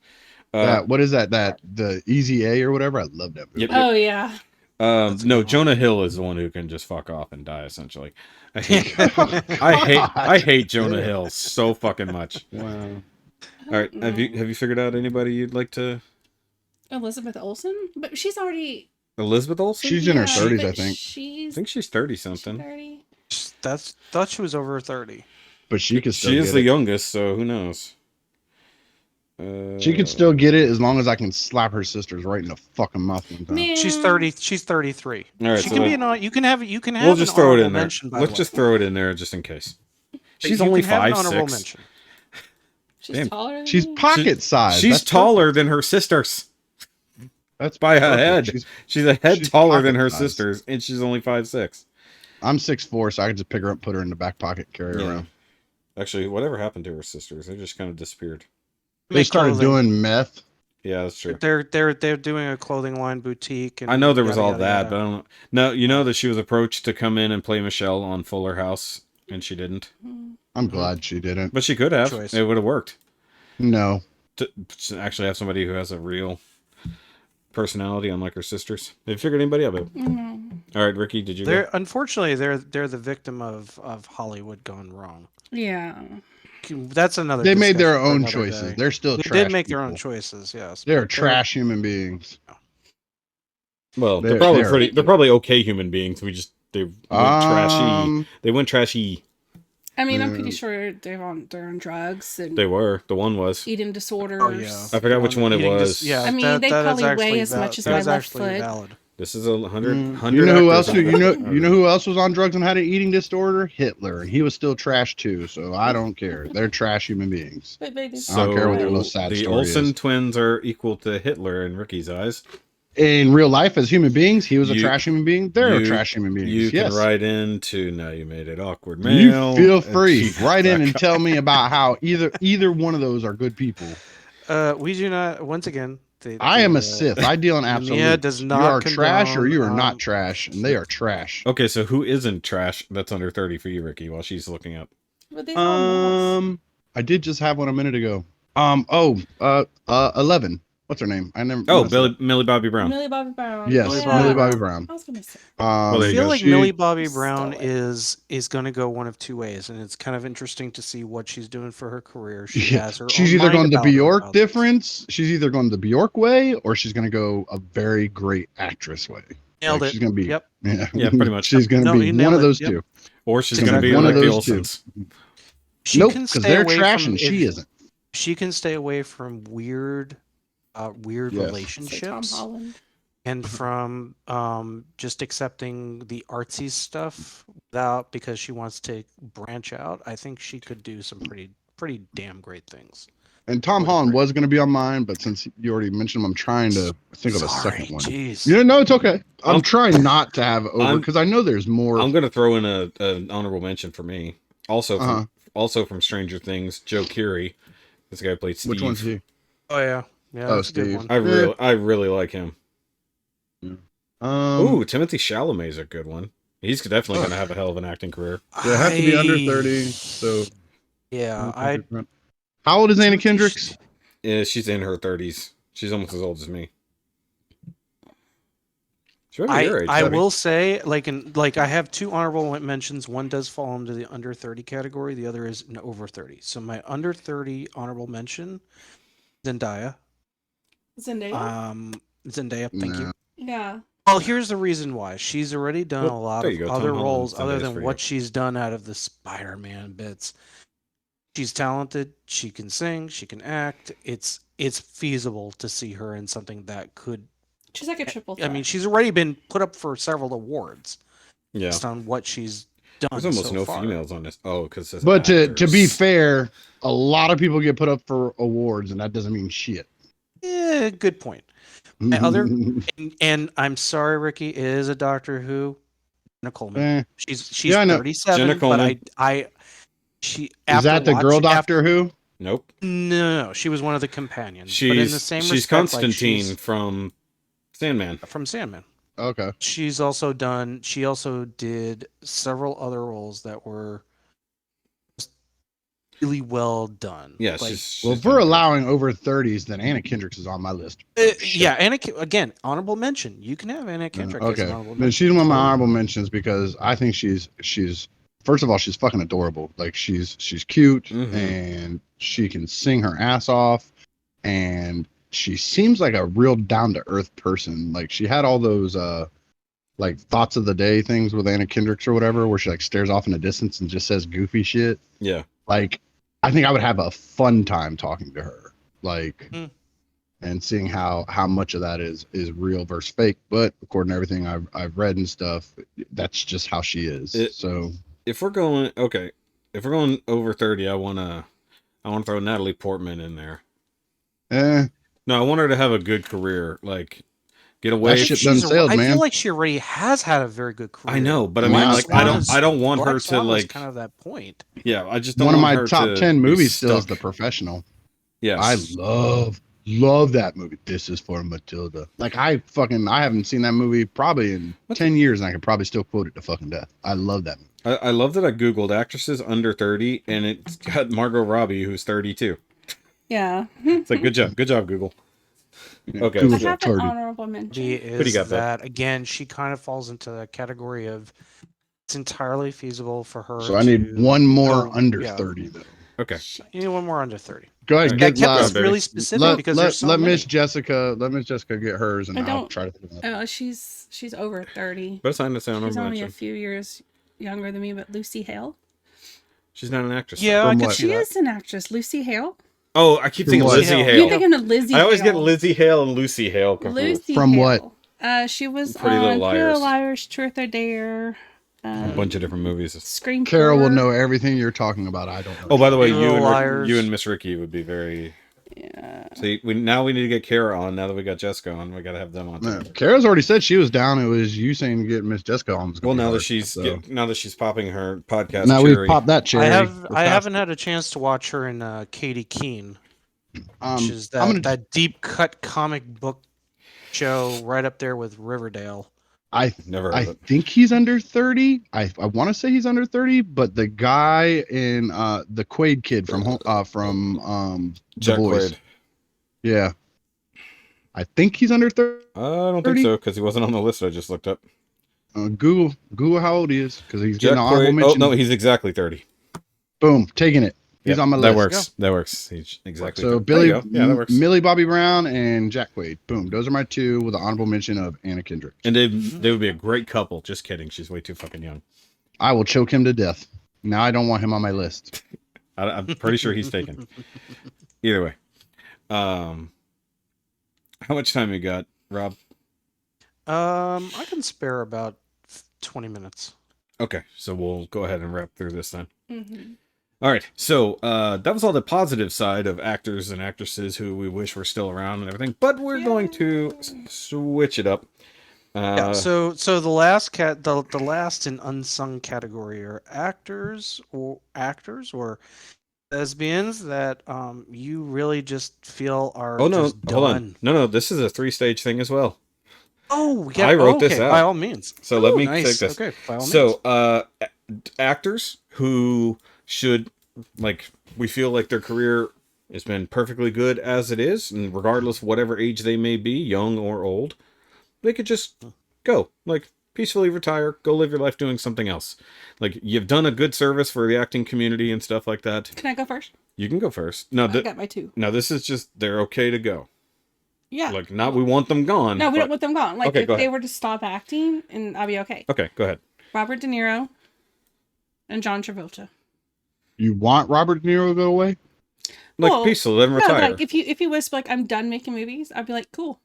What is that? The Easy A or whatever? I love that movie. Yep. Oh yeah. No, Jonah Hill is the one who can just fuck off and die. Essentially, I hate, Oh, I hate Jonah Hill so fucking much. Wow. All right, have you figured out anybody you'd like to? Elizabeth Olsen, but she's already. Elizabeth Olsen? She's in her Yeah, 30s, but I think. I She's think she's 30 something. 30. Thought she was over 30. But she could still She is get the it. youngest, so who knows? She could still get it as long as I can slap her sisters right in the fucking mouth one time. Man. She's 30. She's 33. All right, She so can be an. You can have. You can have. we'll just an throw it honorable in there. mention, by Let's the just way. throw it in there just in case. She's You only can have an 5'6". honorable mention. She's Damn. taller than She's me. pocket size. She's That's taller than her sisters. That's By a perfect. head. She's a head she's taller than her pocket-sized. sisters, and she's only 5'6". I'm 6'4", so I can just pick her up, put her in the back pocket, carry her Yeah. around. Actually, whatever happened to her sisters? They just kind of disappeared. They Make started clothing. doing meth. Yeah, that's true. They're doing a clothing line boutique. And I know there was yada, all yada, that, yada. but I don't know. No, you know that she was approached to come in and play Michelle on Fuller House, and she didn't. I'm glad she didn't. But she could have. Choice. It would have worked. No. To actually have somebody who has a real personality, unlike her sisters. Have you figured anybody out? Babe? No. All right, Ricky, did you? They're unfortunately they're the victim of Hollywood gone wrong. Yeah. That's another. They made their discussion for own another choices. day. They're still They trash did make their own people. choices. Yes. They're but trash human beings. Well, they're They're- probably they're- pretty. They're probably okay human beings. They went trashy. They went trashy. I mean, I'm Yeah. pretty sure they're on drugs and They were. The one was. eating disorders. Oh yeah. I forgot which one it Eating was. yeah. I mean, that, they that is probably weigh actually as much as that my is left actually foot. valid. This is 100. You know who else? actors. You know who else was on drugs and had an eating disorder? Hitler, and he was still trash too. So I don't care. They're trash human beings. But they I don't care what their little sad the story Olsen is. twins are equal to Hitler in Ricky's eyes. In real life, as human beings, he was a You- trash human being. They're you- trash human beings. You yes. can write into Now You Made It Awkward You Mail. feel at free. Write in and gmail.com. tell me about how either one of those are good people. We do not. Once again, I am a Sith. I deal in absolute. N.Y.A does not You are trash or you are condone, not trash, and they are trash. Okay, so who isn't trash that's under 30 for you, Ricky, while she's looking up? But these are all I did just have one a minute ago. 11. What's her name? I never. Oh, messed it up. Millie Bobby Brown. Millie Bobby Brown. Yes, Millie Millie Bobby Bobby Brown. Brown. I was gonna say. Well, there I you feel go. like She- Millie Bobby Stole Brown it. is going to go one of two ways, and it's kind of interesting to see what she's doing for her career. She Yeah, has her she's own either mind going the about her Bjork about this. difference. She's either going the Bjork way, or she's going to go a very great actress way. Nailed it. She's going to be. Yep. Yeah, Yeah, pretty much. She's going to No, be you one nailed of it. those Yep. two. Or she's It's going to be exactly like right. the One of those two. Olsons. She Nope, can because stay they're away trash from and she isn't. She can stay away from weird Yes. Say Tom relationships Holland. and from just accepting the artsy stuff without because she wants to branch out. I think she could do some pretty damn great things. And Tom What a Holland great- was going to be on mine, but since you already mentioned him, I'm trying to think of a Sorry, second one. jeez. Yeah, no, it's okay. I'm I'm- trying not to have over I'm- because I know there's more. I'm going to throw in an honorable mention for me. Also Uh-huh. from Stranger Things, Joe Keery. This guy played Steve. Which one's he? Oh yeah, yeah. Oh, That's a good Steve. one. I really like him. Um, Ooh, Timothy Chalamet's a good one. He's definitely going to have a hell of an acting career. they have to be under I- 30. So Yeah, I How old is Anna Kendricks? Yeah, she's in her 30s. She's almost as old as me. She might be your age, I Debbie. will say, I have two honorable mentions. One does fall into the under 30 category. The other is an over 30. So my under 30 honorable mention, Zendaya. Zendaya. Zendaya, thank you. No. Yeah. Well, here's the reason why. She's already done Well, a lot there of you go. Tom other Holland, roles other Zendaya's than for what you. she's done out of the Spider-Man bits. She's talented. She can sing. She can act. It's feasible to see her in something that could. She's like a triple I threat. mean, she's already been put up for several awards Yeah. based on what she's done. There's almost so no far. females on this. Oh, because But to be fair, a lot of people get put up for awards, and that doesn't mean shit. Yeah, good point. other- And I'm sorry, Ricky, it is a Doctor Who. Jenna Coleman. Eh, She's Yeah, I know. 37, Jenna but Coleman. she is after that the girl watching- Doctor Who? Nope. No, she was one of the companions. But in the She's same she's respect, like, Constantine she's from Sandman. from Sandman. Okay. She also did several other roles that were just really well done. Yeah, Like, she's Well, if we're allowing over 30s, then Anna Kendricks is on my list. yeah, Anna again, honorable mention. You can have Anna Kendrick as an Okay. honorable Then mention. she's one of my honorable mentions because I think she's first of all, she's fucking adorable. Like she's cute Mhm. and she can sing her ass off, and she seems like a real down to earth person. Like she had all those like thoughts of the day things with Anna Kendricks or whatever, where she like stares off in the distance and just says goofy shit. Yeah. Like I think I would have a fun time talking to her. Like and seeing how much of that is real versus fake. But according to everything I've read and stuff, that's just how she is. So If we're going over 30, I wanna throw Natalie Portman in there. No, I want her to have a good career. Like get away. That shit done sailed, I man. feel like she already has had a very good career. I know, but I Black mean, like Swan I don't want her Black to Swan was like. kind of that point. Yeah, I just don't one of want my her top to 10 be movies still is stuck. The Professional. Yes. I love that movie. This is for Matilda. Like I haven't seen that movie probably in 10 years, and I could probably still quote it to fucking death. I love that movie. I love that I googled actresses under 30, and it's got Margot Robbie, who's 32. Yeah. It's like good job, Google. Okay. I Google have an tardy. honorable mention. She Who do you is got, Beth? that again. She kind of falls into the category of it's entirely feasible for her. So I need to one more go- under yeah. 30 though. Okay. You need one more under 30. Go ahead, Alright. get That kept loud. us baby. really specific because there's so let many. Miss Jessica get hers, and I I'll don't- try to think of that. She's over 30. But it's not to sound She's only a mention. few years younger than me, but Lucy Hale. She's not an actress. Yeah, though. I From could what? see She that. is an actress. Lucy Hale. Oh, I keep From thinking what? Lizzie Hale. Hale. You're thinking of Lizzie. I always Hale. get Lizzie Hale and Lucy Hale confused. Lucy From what? Hale. She was Pretty on Little Pretty Liars. Little Liars, Truth or Dare. A bunch of different movies. Scream. Carol will 4. know everything you're talking about. I don't know. Oh, by the way, Pretty Little Liars. you and Miss Ricky would be very. Yeah. See, we need to get Kara on. Now that we got Jessica on, we got to have them on. Man, Too. Kara's already said she was down. It was you saying to get Miss Jessica on. Well, now that she's popping her podcast, now cherry, we've popped that cherry. I haven't had a chance to watch her in Katie Keene, which is that, I'm gonna that deep cut comic book show right up there with Riverdale. Never heard I of it. think he's under 30. I want to say he's under 30, but the guy in the Quaid kid from The Jack Boys. Quaid. Yeah. I think he's under 30. I don't think so, because he wasn't on the list I just looked up. Google how old he is, because he's Jack getting an honorable Quaid. mention. Oh, no, he's exactly 30. Boom, taking it. He's Yep, on my that list. works. That works. He's exactly So 30. There you Billy, go. Yeah, that works. Millie Bobby Brown, and Jack Quaid. Boom. Those are my two with an honorable mention of Anna Kendrick. And they would be a great couple. Just kidding. She's way too fucking young. I will choke him to death. Now I don't want him on my list. I'm pretty sure he's taken. Either way. How much time you got, Rob? I can spare about 20 minutes. Okay, so we'll go ahead and wrap through this then. Mm-hmm. All right, so that was all the positive side of actors and actresses who we wish were still around and everything, but we're going to switch it up. Yeah, so the last the last and unsung category are actors or lesbians that you really just feel are Oh no, just hold done. on. No, this is a 3-stage thing as well. Oh, yeah. I wrote this okay, out. by all means. So let me nice. take this. Okay, by all means. So actors who should, like, we feel like their career has been perfectly good as it is, and regardless of whatever age they may be, young or old, they could just go, like, peacefully retire, go live your life doing something else. Like, you've done a good service for the acting community and stuff like that. Can I go first? You can go first. No, I got my two. now this is just, they're okay to go. Yeah. Like, not we want them gone. No, we but- don't want them gone. Like, Okay, if go they ahead. were to stop acting, and I'll be okay. Okay, go ahead. Robert De Niro and John Travolta. You want Robert De Niro to go away? Like, Well, peaceful, let them No, retire. like if you whisper like I'm done making movies, I'd be like, cool.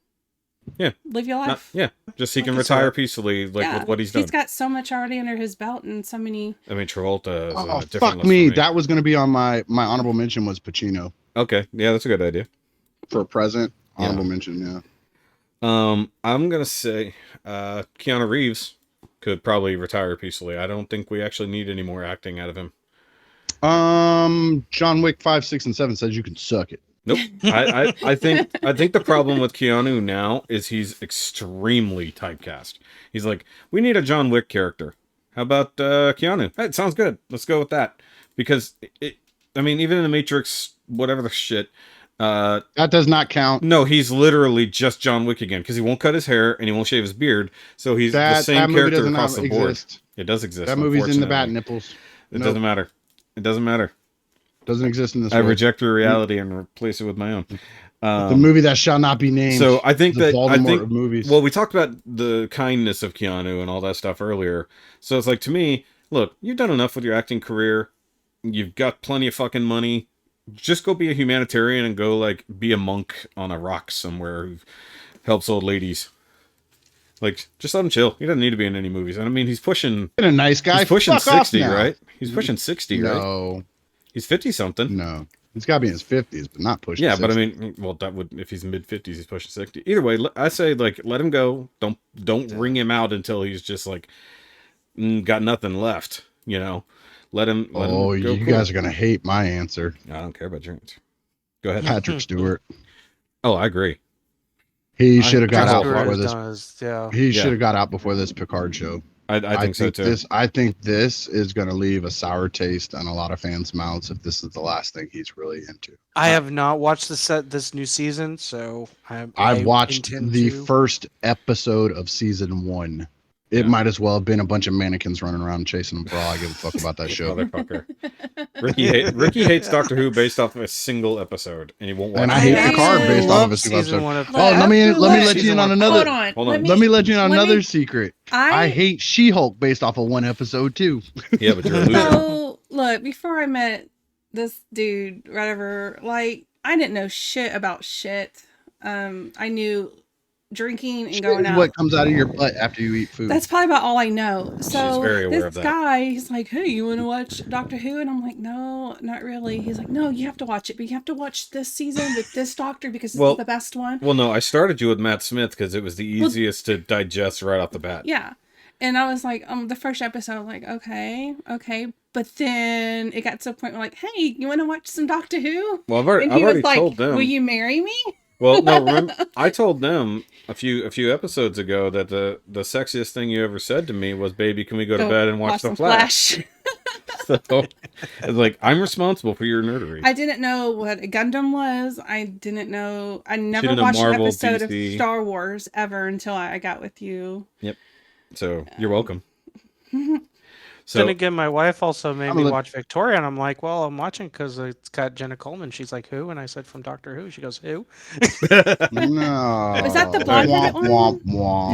Yeah. Live your life. Yeah, just he Like can a retire sword. peacefully, like, Yeah, with what he's done. He's got so much already under his belt and so many. I mean, Travolta is Oh, a different fuck list me. for That was going to be on my honorable mention was Pacino. Okay, yeah, that's a good idea. For present, Yeah. honorable mention, yeah. I'm gonna say Keanu Reeves could probably retire peacefully. I don't think we actually need any more acting out of him. John Wick 5, 6, and 7 says you can suck it. Nope. I think the problem with Keanu now is he's extremely typecast. He's like, we need a John Wick character. How about Keanu? Hey, it sounds good. Let's go with that. Because I mean, even in the Matrix, whatever the shit. That does not count. No, he's literally just John Wick again because he won't cut his hair and he won't shave his beard. So he's the same movie character doesn't across the board. exist. It does exist. That movie's in the bat unfortunately. nipples. It Nope. doesn't matter. It doesn't matter. Doesn't exist in this I world. reject your reality and replace it with my own. The movie that shall not be named. So I think the that Voldemort of movies. Well, we talked about the kindness of Keanu and all that stuff earlier. So it's like, to me, look, you've done enough with your acting career. You've got plenty of fucking money. Just go be a humanitarian and go, like, be a monk on a rock somewhere who helps old ladies. Like, just let him chill. He doesn't need to be in any movies. And I mean, he's pushing. Been a nice guy. He's pushing Fuck off 60, now. right? He's pushing 60, right? No, He's 50 something. no. He's got to be in his 50s, but not pushing. Yeah, but I 60. mean, well, that would, if he's mid 50s, he's pushing 60. Either way, I say, like, let him go. Don't wring him out until he's just like got nothing left. You know, let him. Oh, him go you cool. guys are gonna hate my answer. I don't care about your answer. Go ahead. Patrick Stewart. Oh, I agree. He should have got Patrick out Stewart before has this. done his- yeah. He Yeah. should have got out before this Picard show. I think so too. I think this is going to leave a sour taste on a lot of fans' mouths if this is the last thing he's really into. I have not watched this new season, so I watched intend the to. first episode of season 1. It Yeah. might as well have been a bunch of mannequins running around chasing them for all I give a fuck about that show. Motherfucker. Ricky hates Doctor Who based off of a single episode, and he won't watch. And I it. hate I Picard based off of a love single season episode. one of Oh, let me let you Season in on one. another. Hold on. Hold on. Let me let you in on let me- another secret. I hate She-Hulk based off of one episode too. Yeah, but you're a loser. So look, before I met this dude, whatever, like I didn't know shit about shit. I knew drinking and Shit going is out. what comes out of your butt after you eat food. That's probably about all I know. So very aware this of that. guy, he's like, "Hey, you want to watch Doctor Who?" And I'm like, "No, not really." He's like, "No, you have to watch it, but you have to watch this season with this doctor because this Well- is the best one." Well, no, I started you with Matt Smith because it was the easiest to digest right off the bat. Yeah. And I was like, the first episode, I'm like, okay. But then it got to a point where like, hey, you want to watch some Doctor Who? Well, I've already, And I've he already was like, told them. will you marry me? Well, no, remember, I told them a few episodes ago that the sexiest thing you ever said to me was, "Baby, can we go to bed and watch The some Flash?" So it's like, I'm responsible for your nerdery. I didn't know what a Gundam was. I didn't know. I never didn't know watched Marvel, an episode DC. of Star Wars ever until I got with you. Yep. So you're welcome. So then again, my wife also made me watch Victoria, and I'm like, well, I'm watching because it's got Jenna Coleman. She's like, who? And I said, from Doctor Who. She goes, who? No. Was that the blonde-headed one?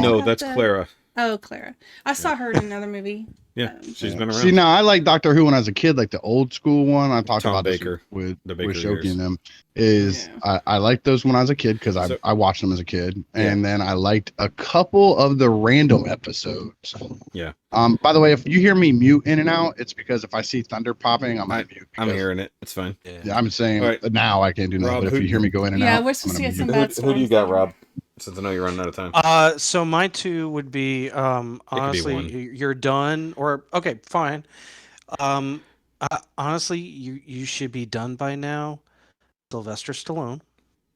No, that's Clara. Oh, Clara. I saw her in another movie. Yeah, she's been around. See, now I like Doctor Who when I was a kid, like the old school one. I talked Tom about Baker, this with Baker Shoky years. and them. I liked those when I was a kid because I watched them as a kid, and then I liked a couple of the random episodes. Yeah. By the way, if you hear me mute in and out, it's because if I see thunder popping, I might mute. I'm hearing it. It's fine. Yeah, I'm saying now I can't do nothing. Rob, but if you hear me go in and out, we're supposed to get some bad who do you got, Rob? Since I know you're running out of time. So my two would be honestly, you're done, or okay, fine. Honestly, you should be done by now. Sylvester Stallone.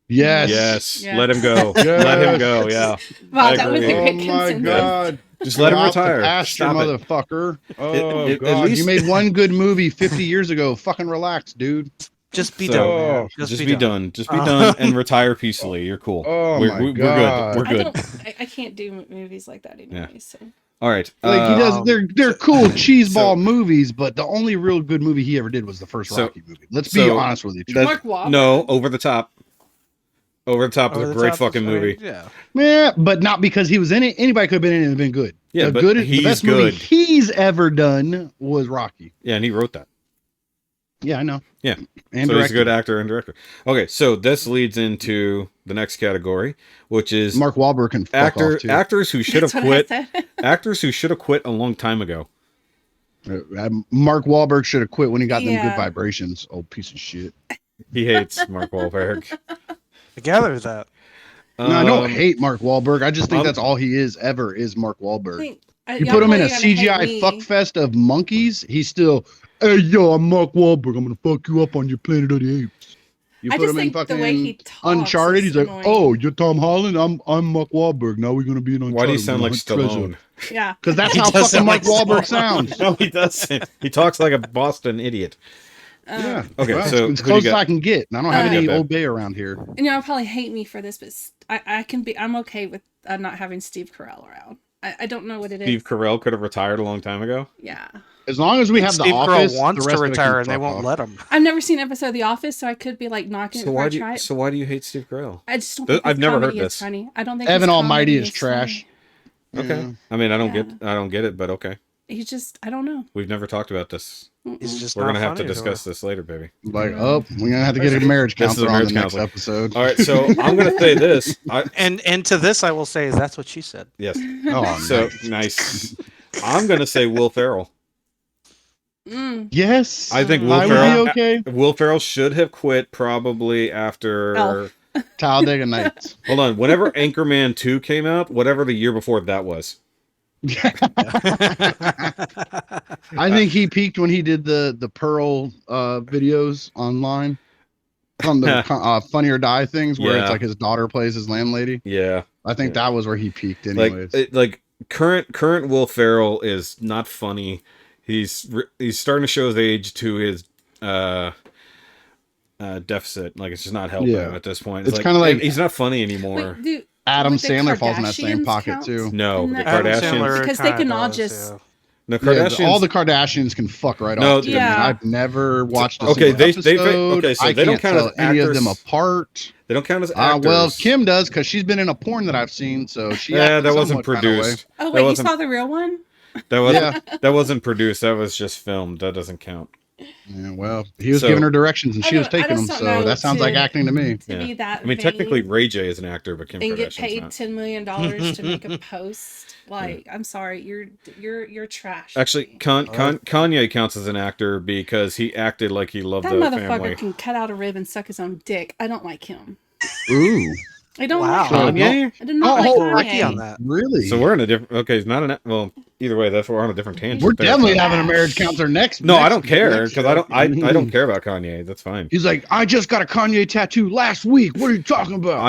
Yes. Let him go. Let him go. Yeah. Wow, that was a Oh great my consensus. God. Just let him retire. Pasture, Stop it. motherfucker. Oh At God. least- You made one good movie 50 years ago. Fucking relax, dude. Just be So, done. Man. Just be done. Just be done and retire peacefully. You're cool. Oh we're, my we're God. good. We're good. I can't do movies like that anyway. So. All right. Like he does, they're cool cheeseball movies, but the only real good movie he ever did was the first Rocky movie. Let's be honest with each other. Mark Wahlberg. No, Over the Top. Over the Top is a great fucking movie. Yeah, but not because he was in it. Anybody could have been in it and been good. Yeah, but the best movie he's ever done was Rocky. Yeah, and he wrote that. Yeah, I know. Yeah, and so he's a good actor and director. Okay, so this leads into the next category, which is Mark Wahlberg can fuck off too. actors who should have quit. Actors who should have quit a long time ago. Mark Wahlberg should have quit when he got them good vibrations. Old piece of shit. He hates Mark Wahlberg. I gather that. No, I don't hate Mark Wahlberg. I just think that's all he is ever is Mark Wahlberg. You put him in a CGI fuckfest of monkeys, he's still, hey, yo, I'm Mark Wahlberg. I'm going to fuck you up on your Planet of the Apes. You put him in fucking Uncharted, he's like, oh, you're Tom Holland? I'm Mark Wahlberg. Now we're going to be in Uncharted. Why do you sound like Stallone? Yeah. Because that's how fucking Mark Wahlberg sounds. No, he doesn't. He talks like a Boston idiot. Yeah. Okay, well, so it's close as I can get. And I don't have any Old Bay around here. You know, I'll probably hate me for this, but I'm okay with not having Steve Carell around. I don't know what it is. Steve Carell could have retired a long time ago. Yeah. As long as we have Steve The Office, Carell wants the rest to of it can retire and they fuck won't off. let him. I've never seen an episode of The Office, so I could be like knocking So it why before I try it. So why do you hate Steve Carell? I just don't think I've never heard is this. funny. I don't think Evan his Almighty comedy is trash. Okay. Yeah. I mean, I don't get it, but okay. He's just, I don't know. We've never talked about this. He's just We're not gonna have to funny discuss this later, baby. Like, we're gonna have to get a marriage This is a counselor on marriage the next counselor. episode. All right, so I'm gonna say this. And to this, I will say, that's what she said. Yes. Oh, So nice. I'm gonna say Will Ferrell. Yes, I think Will I Ferrell. would be okay. Will Ferrell should have quit probably after. Elf. Talladega Nights. Hold on. Whenever Anchorman 2 came out, whatever the year before that was. I think he peaked when he did the Pearl videos online from the Funny or Die things where it's like his daughter plays his landlady. Yeah. I think that was where he peaked anyways. Like current Will Ferrell is not funny. He's starting to show his age to his deficit. Like it's just not helping him at this point. It's kind of like he's not funny anymore. Wait, dude, Adam would the Sandler falls in that same Kardashians pocket count? too. No, In the that- Kardashians. Because they can all just. The Yeah, Kardashians. all the Kardashians can fuck right No, off. Too. yeah. I've never watched a Okay, single they episode. okay, so I they don't can't count as tell any of them actors. apart. They don't count as actors. Well, Kim does because she's been in a porn that I've seen. So she. Yeah, acted that wasn't somewhat kinda way. produced. Oh, That wait, you wasn't- saw the real one? That wasn't that wasn't produced. That was just filmed. That doesn't count. Yeah, well, he was So- giving her directions and I she was don't- I taking them. just So don't know that sounds like acting to me. To be that I mean, vain technically, Ray J is an actor, but Kim and Kardashian's get paid not. $10 million to make a post. Like, I'm sorry, you're trash. Actually, Kanye counts as an actor because he acted like he loved that the motherfucker family. can cut out a rib and suck his own dick. I don't like him. Ooh. I don't Wow. like Kanye? I did not Oh, like RIKKI Kanye. on that. Really? So we're in a different. Okay, it's not an. Well, either way, that's we're on a different tangent. We're there, definitely so- having a marriage counselor next. No, I next- don't care next because I don't. show. I don't care about Kanye. That's fine. He's like, I just got a Kanye tattoo last week. What are you talking about?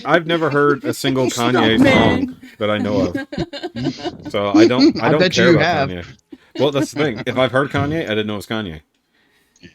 I've never heard a single Kanye Man. song that I know of, so I don't. I don't bet care you about have. Kanye. Well, that's the thing. If I've heard Kanye, I didn't know it was Kanye.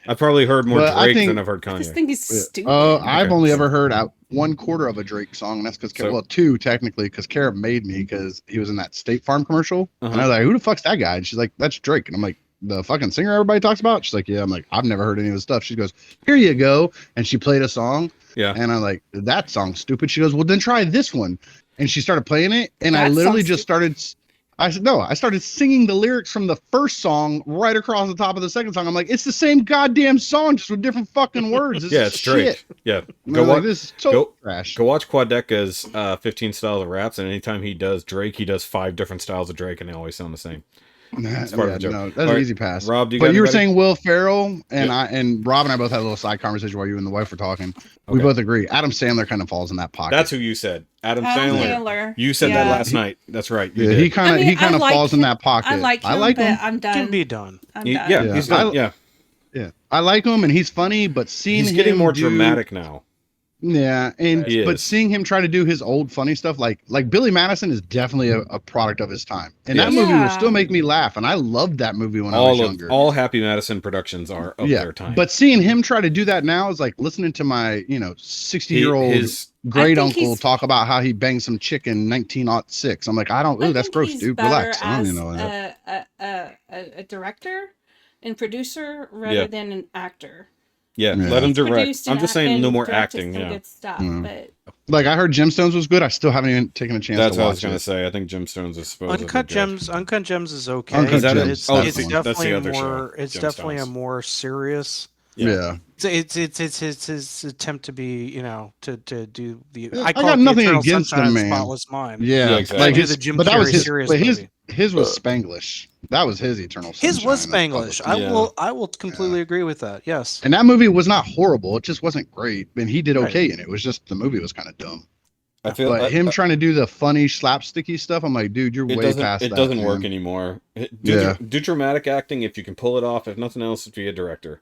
I've probably heard more But I Drake think- than I've heard I just Kanye. think he's stupid. I've Okay. only ever heard out 1/4 of a Drake song, and that's because So- well, 2 technically, because Kara made me because he was in that State Farm commercial, and I Uh-huh. was like, "Who the fuck's that guy?" And she's like, "That's Drake," and I'm like, "The fucking singer everybody talks about?" She's like, "Yeah." I'm like, "I've never heard any of his stuff." She goes, "Here you go," and she played a song, Yeah. and I'm like, "That song's stupid." She goes, "Well, then try this one," and she started playing it, and I That literally song's just started. I said, no, I started singing the lyrics from the first song right across the top of the second song. I'm like, it's the same goddamn song, just with different fucking words. This Yeah, is it's Drake. shit. Yeah. And Go I'm like, watch. this is total Go, trash. go watch Quadeca's 15 Styles of Raps, and anytime he does Drake, he does 5 different styles of Drake, and they always sound the same. It's part of the joke. No, that's All an right, easy pass. Rob, do you But got you were anybody? saying Will Ferrell, and Yeah. Rob and I both had a little side conversation while you and the wife were talking. We Okay. both agree. Adam Sandler kind of falls in that pocket. That's who you said. Adam Adam Sandler. Sandler. You said that Yeah. last night. That's right. You Yeah, did. he kind of I mean, I like falls in him. that pocket. I like him, him. but I'm Can done. be done. I'm He- done. yeah, Yeah. he's done. Yeah, Yeah, I like him, and he's funny. But seeing he's getting him more do- dramatic now. Yeah, and He but is. seeing him try to do his old funny stuff, like Billy Madison, is definitely a product of his time, and that Yes. movie will Yeah. still make me laugh, and I loved that movie when I was younger. All Happy Madison productions are of their time. But seeing him try to do that now is like listening to my 60-year-old his great I think uncle he's- talk about how he banged some chick in 1906. I'm like, I don't. I Ooh, that's think gross, he's dude. better Relax. I don't as even know that. a director and producer rather Yeah. than an actor. yeah, Yeah. let him direct. Produced I'm and just saying, no and more directed acting. some Yeah, good stuff, Mm. but Like I heard Gemstones was good. I still haven't even taken a chance that's to what I watch was gonna it. say. I think Gemstones is supposed Uncut to Gems. Uncut Gems is okay. Uncut Is that it? It's, Oh, it's that's the one. That's the definitely other show, more. It's definitely a Gemstones. more serious. Yeah. It's his attempt to be, to do the. Yeah, I I call got it the nothing Eternal against Sunshine of the the man. Spotless Mind. Yeah, Yeah, exactly. like Do his, the Jim but that was Carrey his. serious But movie. his was Spanglish. That was his Eternal Sunshine. His was of the Spanglish. Spotless Mind. I will completely agree with that. Yes. And that movie was not horrible. It just wasn't great. And he did Right. okay in it. It was just the movie was kind of dumb. I feel But him trying to do the funny slapsticky stuff, I'm like, dude, you're it way doesn't. past It that. doesn't man. work anymore. Yeah. Do dramatic acting if you can pull it off. If nothing else, be a director.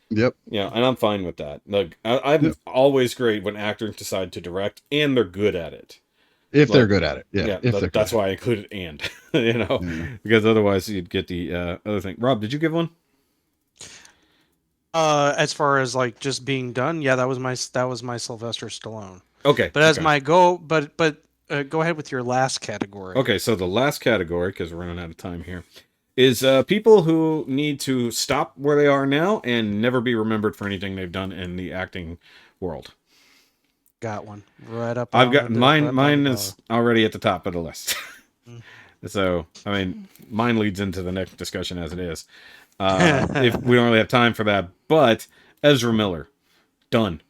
Yep. Yeah, and I'm fine with that. Like I'm Yep. always great when actors decide to direct and they're good at it. If they're Like, good at it. Yeah. If they're that's good. why I included and Yeah. because otherwise you'd get the other thing. Rob, did you give one? As far as like just being done, yeah, that was my Sylvester Stallone. Okay, But as okay. my go, but go ahead with your last category. Okay, so the last category, because we're running out of time here, is people who need to stop where they are now and never be remembered for anything they've done in the acting world. Got one right up. I've on got the- mine. right on Mine the is already at the top of the list. So, I mean, mine leads into the next discussion as it is. If we don't really have time for that, but Ezra Miller, done.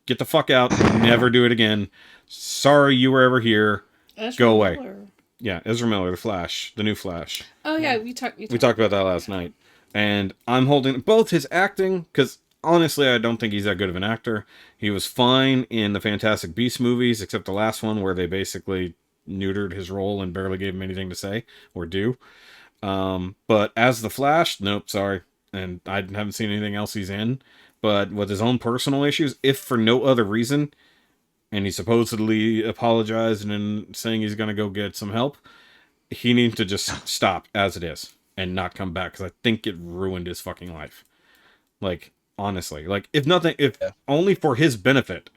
Get the fuck out. Never do it again. Sorry you were ever here. Ezra Go away. Miller. Yeah, Ezra Miller, the Flash, the new Flash. Oh yeah, we talked about that last night, and I'm holding both his acting because honestly, I don't think he's that good of an actor. He was fine in the Fantastic Beasts movies, except the last one where they basically neutered his role and barely gave him anything to say or do. But as the Flash, nope, sorry, and I haven't seen anything else he's in. But with his own personal issues, if for no other reason, and he supposedly apologized and saying he's going to go get some help, he needs to just stop as it is and not come back, because I think it ruined his fucking life. Like, honestly, like if only for his benefit,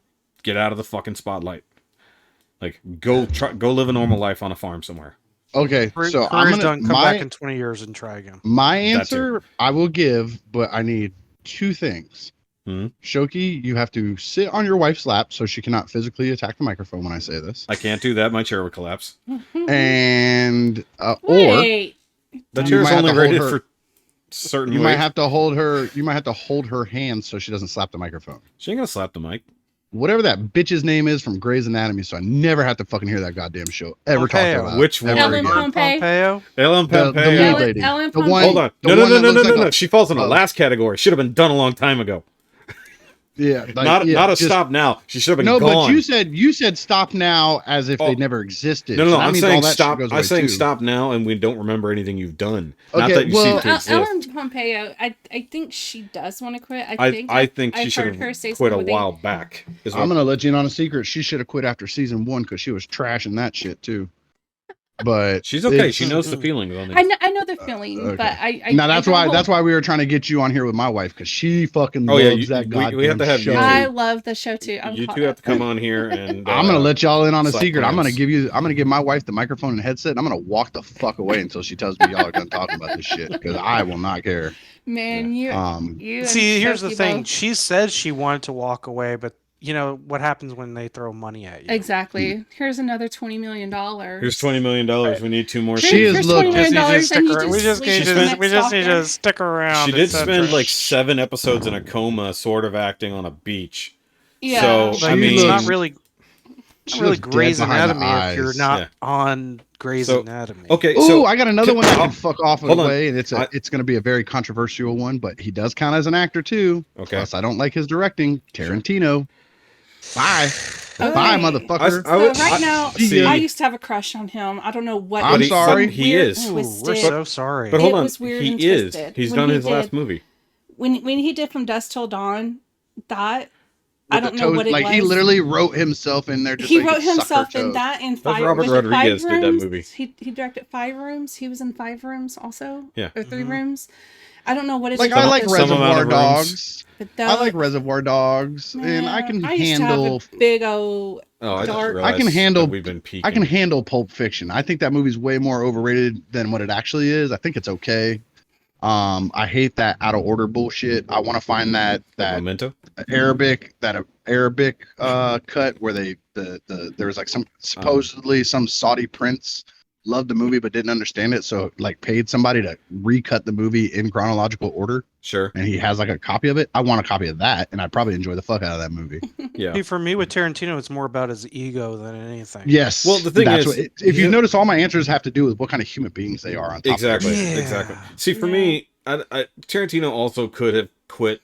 get out of the fucking spotlight. Like, go live a normal life on a farm somewhere. Okay, so I'm Career's gonna done. Come back in 20 years and try again. my That too. answer I will give, but I need 2 things. Mhm. Shoki, you have to sit on your wife's lap so she cannot physically attack the microphone when I say this. I can't do that. My chair would collapse. And or Wait. The You chair's might have only to hold rated her- for certain you weight. might have to hold her. You might have to hold her hand so she doesn't slap the microphone. She ain't gonna slap the mic. Whatever that bitch's name is from Grey's Anatomy, so I never have to fucking hear that goddamn show ever talked Pompeo. about. Which ever one? Ellen again. Pompeo. Pompeo. Ellen The Pompeo. lead Ellen- lady. Ellen The Pompeo. one- Hold on. the No. one that looks like a- She falls in the last category. Should have been done a long time ago. Yeah, not a stop now. She should have been no, gone. but you said stop now as if they never existed. No, So that I'm means saying all that stop. shit goes I'm away saying too. stop now, and we don't remember anything you've done. Not Okay, that you well, seem to exist. Ellen Pompeo, I think she does want to quit. I think she I've should heard her have say quit a something. while back. I'm gonna let you in on a secret. She should have quit after season 1 because she was trashing that shit too. But she's okay. She knows the feelings on it. I know the feeling, okay. but I now that's why we were trying to get you on here with my wife because she fucking loves that goddamn we have to have show. you two. I love the show too. You two have to come on here and I'm gonna let y'all in on a slap secret. I'm hands. gonna give my wife the microphone and headset. And I'm gonna walk the fuck away until she tells me y'all are done talking about this shit because I will not care. Man, you See, and here's the Shoki thing. both. She said she wanted to walk away, but you know what happens when they throw money at you? Exactly. Here's another $20 million. Here's $20 million. We need 2 more. She is Here's looking. $20 million, Just and need you to just stick sleep around. with We the just next need stalker. to stick around. She did etc. spend like 7 episodes in a coma, sort of acting on a beach. Yeah. So But I mean, it's not really, She not really looks dead Grey's behind the Anatomy if you're eyes. not on Grey's So, Anatomy. okay. Ooh, So I got another one that I'll- can fuck off hold on. away, and it's going to be a very controversial one, but he does count as an actor too. Okay. Plus, I don't like his directing. Tarantino. Bye. Okay. Bye, motherfucker. Right now, see- I used to have a crush on him. I don't know what. I'm it was sorry. so He weird is. and Ooh, twisted. we're so sorry. But hold It on, was weird and he is. twisted. He's When done he his last did- movie. when he did From Dusk Till Dawn, that I don't know what it like was. he literally wrote himself in there. Just He so wrote could suck her himself in toes. that in That's five. Robert was it Rodriguez Five did that Rooms? movie. He directed 5 Rooms. He was in 5 Rooms also. Yeah. Or 3 Rooms. I don't know what it is. Like I like Some amount Reservoir of rooms. Dogs. But I like Reservoir Dogs, and I can I used handle. to have a big old Oh, I just dark. realized I can handle- that we've been peeking. I can handle Pulp Fiction. I think that movie's way more overrated than what it actually is. I think it's okay. I hate that out of order bullshit. I want to find that Memento. Arabic cut where there was like some supposedly some Saudi prince loved the movie but didn't understand it, so like paid somebody to recut the movie in chronological order, Sure. and he has like a copy of it. I want a copy of that, and I'd probably enjoy the fuck out of that movie. Yeah. See, for me with Tarantino, it's more about his ego than anything. Yes. Well, the thing is, if you notice, all my answers have to do with what kind of human beings they are. On top Exactly. Of Yeah. Exactly. See, for me, Tarantino also could have quit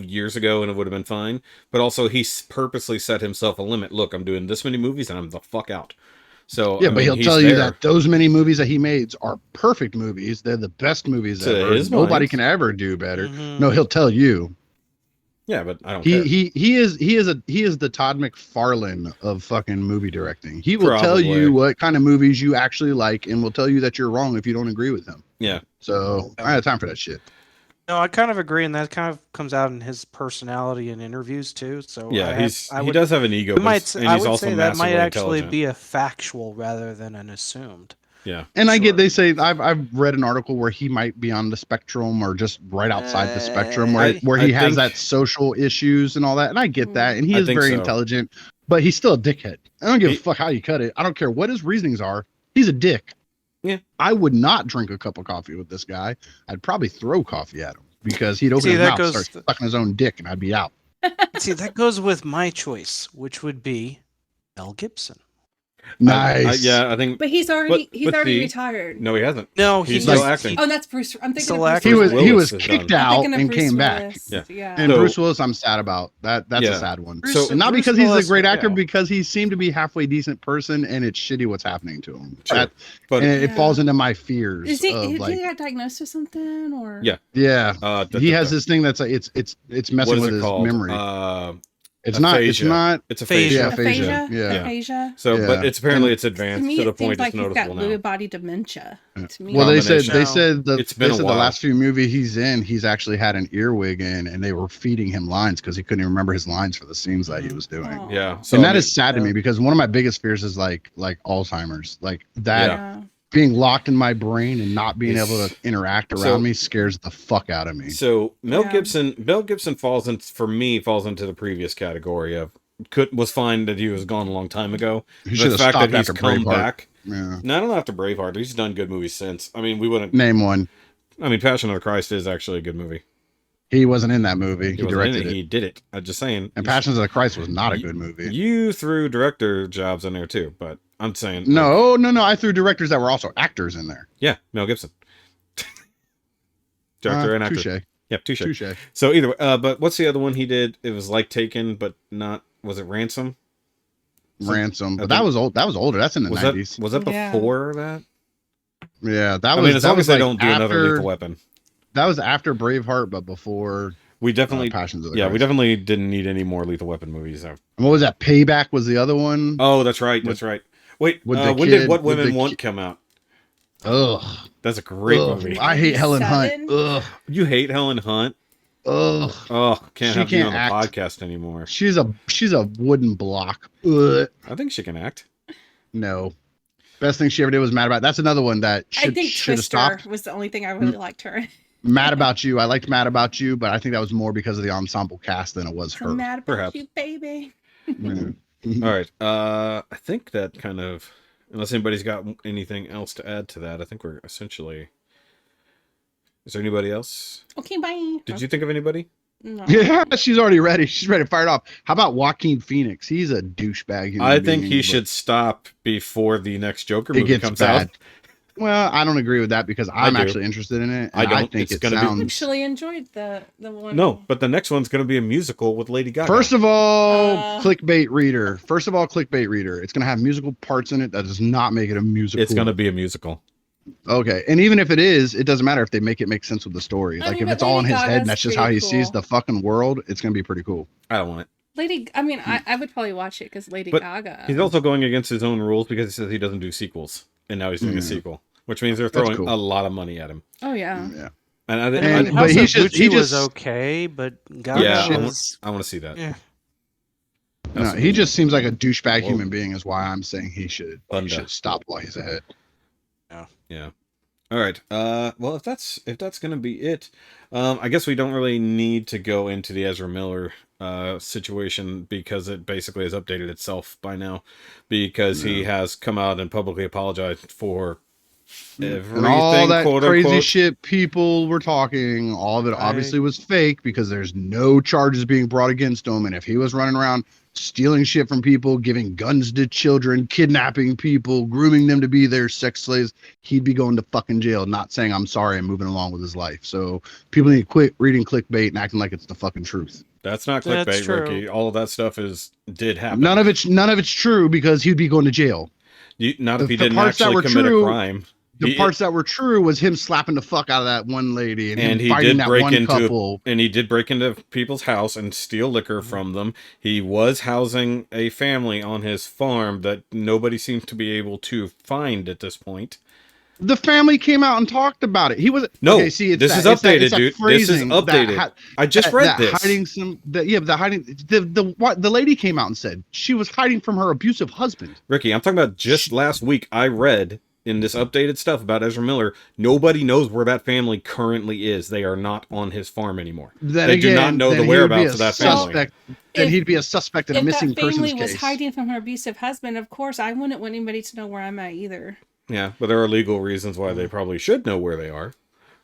years ago and it would have been fine. But also, he purposely set himself a limit. Look, I'm doing this many movies and I'm the fuck out. So yeah, I but mean, he'll he's tell you there. that those many movies that he made are perfect movies. They're the best movies To ever. his Nobody mind. can ever do better. Mhm. No, he'll tell you. Yeah, but I don't care. He is the Todd McFarlane of fucking movie directing. He will tell Probably. you what kind of movies you actually like, and will tell you that you're wrong if you don't agree with him. Yeah. So I have time for that shit. No, I kind of agree, and that kind of comes out in his personality in interviews too. So Yeah, I he would, does have an ego, we but might, and I he's would also say that massively might actually intelligent. be a factual rather than an assumed. Yeah. And I Sure. get, they say, I've read an article where he might be on the spectrum or just right outside the spectrum where I he has think- that social issues and all that. And I get that. And he I is think very so. intelligent, but he's still a dickhead. I don't give He- a fuck how you cut it. I don't care what his reasonings are. He's a dick. Yeah. I would not drink a cup of coffee with this guy. I'd probably throw coffee at him because he'd open See, his that mouth, goes- start sucking his own dick, and I'd be out. See, that goes with my choice, which would be Mel Gibson. Nice. Yeah, I think. But he's already but already the- retared. No, he hasn't. No, He's was- still acting. Oh, that's Bruce. I'm thinking Still of acting. Bruce He Bruce was Willis kicked is out I'm thinking of and Bruce came back. Willis. Yeah. Yeah. And So- Bruce Willis, I'm sad about. That's Yeah. a sad one. Bruce- And not Bruce because he's Willis, a great actor, yeah. because he seemed to be halfway decent person, and it's shitty what's happening to him. Sure. But and it Yeah. falls into my fears Is he? of Did like, he got diagnosed with something or? Yeah. yeah, he has this thing that's like, it's what messing is with it his called? memory. It's aphasia. not. It's Aphasia. aphasia. Aphasia. Yeah. Aphasia. So, Yeah. but it's apparently And it's To advanced me, to the it seems point like it's he's got noticeable Lewy now. body dementia. To me, Well, they said Combination. It's been a the while. last few movies he's in, he's actually had an earwig in, and they were feeding him lines because he couldn't even remember his lines for the scenes that he was doing. Aw. Yeah. So And I that mean, is sad to me because one of my biggest fears is like Alzheimer's, like that. Yeah. Being locked in my brain and not being It's- able to interact around so- me scares the fuck out of me. So Mel Yeah. Gibson falls into the previous category of was fine that he was gone a long time ago. He should The have fact stopped that he's after come Braveheart. back. Yeah. No, not after Braveheart. He's done good movies since. I mean, we wouldn't. Name one. I mean, Passion of the Christ is actually a good movie. He wasn't in that movie. He wasn't in directed it. He did it. I'm just saying. And Passions of the Christ was not a good movie. You threw director jobs in there too, but I'm saying No. I threw directors that were also actors in there. Yeah, Mel Gibson. Director and actor. Touche. Yeah, touche. Touche. So either way, but what's the other one he did? It was like Taken, but not. Was it Ransom? Ransom, but that was old. That was older. That's in the 90s. Was that Yeah. before that? Yeah, that was. I mean, as long as they like don't do another after- Lethal Weapon. That was after Braveheart, but before We definitely, Passions of the yeah, we Christ. definitely didn't need any more Lethal Weapon movies. And what was that? Payback was the other one. Oh, that's right. That's right. Wait, with the when kid- did What with Women the Want ki- come out? Ugh. That's a great Ugh. movie. I hate Helen Hunt. 7? Ugh. You hate Helen Hunt? Ugh. Oh, can't She have you can't on the act. podcast anymore. She's a wooden block. Ugh. I think she can act. No. Best thing she ever did was Mad About. That's another one that I think should have Twister stopped. was the only thing I really liked her in. Mad About You. I liked Mad About You, but I think that was more because of the ensemble cast than it was So her. mad about Perhaps. you, baby. Mhm. All right. I think that kind of, unless anybody's got anything else to add to that, I think we're essentially. Is there anybody else? Okay, bye. Did you think of anybody? No. Yeah, she's already ready. She's ready to fire it off. How about Joaquin Phoenix? He's a douchebag. human I think being, he but should stop before the next Joker It movie gets comes bad. out. Well, I don't agree with that because I'm do. actually interested in it. I and don't. I think It's it gonna be- I sounds. actually enjoyed the one. No, but the next one's going to be a musical with Lady Gaga. First of all, Uh. clickbait reader. First of all, clickbait reader. It's gonna have musical parts in it. That does not make it a musical. it's going to be a musical. Okay, and even if it is, it doesn't matter if they make it make sense with the story. I Like mean, if but it's all in Lady his head Gaga's and that's just how pretty he sees cool. the fucking world, it's gonna be pretty cool. I don't want it. Lady, I mean, I would probably watch it because Lady But Gaga. He's also going against his own rules because he says he doesn't do sequels, and now he's doing a Mm. sequel, which means they're That's throwing cool. a lot of money at him. Oh yeah. Yeah. And I, I mean, And- I, but House he of just- Gucci he was just- okay, but Gaga yeah, I was want to see that. yeah. No, he just seems like a douchebag Whoa. human being. Is why I'm saying he should Thunder. stop while he's ahead. Yeah. All right. Well, if that's gonna be it, I guess we don't really need to go into the Ezra Miller situation because it basically has updated itself by now, because he has come out and publicly apologized for everything. And all that quote crazy unquote. shit people were talking, all of it obviously was fake because there's no charges being brought against him. And if he was running around stealing shit from people, giving guns to children, kidnapping people, grooming them to be their sex slaves, he'd be going to fucking jail, not saying I'm sorry and moving along with his life. So people need to quit reading clickbait and acting like it's the fucking truth. That's not That's clickbait, true. Ricky. All of that stuff did happen. None of it's true because he'd be going to jail. Not if he the didn't parts that actually were commit true- a crime. The parts that were true was him slapping the fuck out of that one lady and And him he fighting did that break one into couple. and he did break into people's house and steal liquor from them. He was housing a family on his farm that nobody seems to be able to find at this point. The family came out and talked about it. He was No, okay, see, it's this that- is it's that- updated, it's that dude. This is phrasing that updated. ha- I just that- read that this. hiding some. The hiding. The lady came out and said she was hiding from her abusive husband. Ricky, I'm talking about just last week. I read in this updated stuff about Ezra Miller, nobody knows where that family currently is. They are not on his farm anymore. Then They again, do not know then the he would be whereabouts a of that family. suspect. Then If- he'd be a suspect in a If missing that family persons was case. hiding from her abusive husband, of course I wouldn't want anybody to know where I'm at either. Yeah, but there are legal reasons why they probably should know where they are.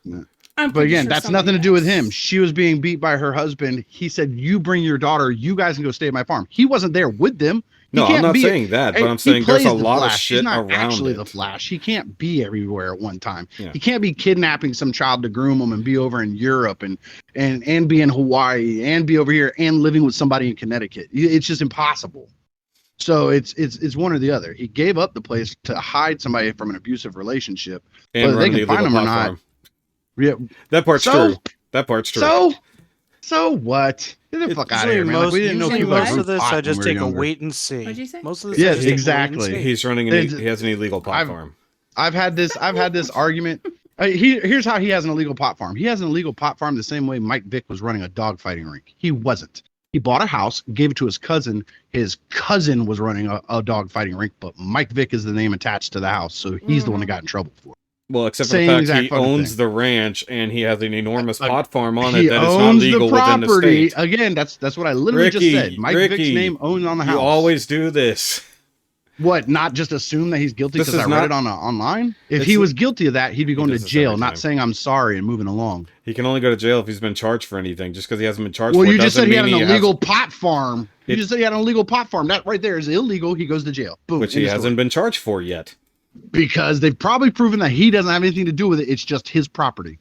I'm But pretty again, sure that's somebody nothing to do with does. him. She was being beat by her husband. He said, "You bring your daughter. You guys can go stay at my farm." He wasn't there with them. He No, I'm can't not be- saying that, but Hey, I'm he saying there's plays a the lot of Flash. shit He's not around actually it. the Flash. He can't be everywhere at one time. Yeah. He can't be kidnapping some child to groom him and be over in Europe and be in Hawaii and be over here and living with somebody in Connecticut. It's just impossible. So it's one or the other. He gave up the place to hide somebody from an abusive relationship. And Whether they run can the find illegal him or not. platform. Yeah. That part's So- true. That part's true. So what? Get the fuck out of here, man. Like, we didn't know usually people had most root of this, pot I when just we were take a younger. wait and see. What'd you say? Most of this, Yes, I just take a wait and exactly. see. He's running. It's- He has an illegal platform. I've had this argument. Here's how he has an illegal pot farm. He has an illegal pot farm the same way Mike Vick was running a dog fighting rink. He wasn't. He bought a house, gave it to his cousin. His cousin was running a dog fighting rink, but Mike Vick is the name attached to the house, so he's the one that got in trouble for it. Well, except for Same the fact exact he fucking owns thing. the ranch and he has an enormous Like, pot farm on it He that is not owns legal the within the property. state. Again, that's what I literally just said. Mike Ricky, Vick's name owned on the house. You always do this. What? Not just assume that he's guilty This because is I read not- it online. If It's- he was guilty of that, he'd be going to does this jail, every not time. saying I'm sorry and moving along. He can only go to jail if he's been charged for anything. Just because he hasn't been charged Well, for it you just doesn't said he had mean an has- illegal pot farm. You It- just said he had an illegal pot farm. That right there is illegal. He goes to jail. Boom. which end he of story. hasn't been charged for yet. Because they've probably proven that he doesn't have anything to do with it. It's just his property.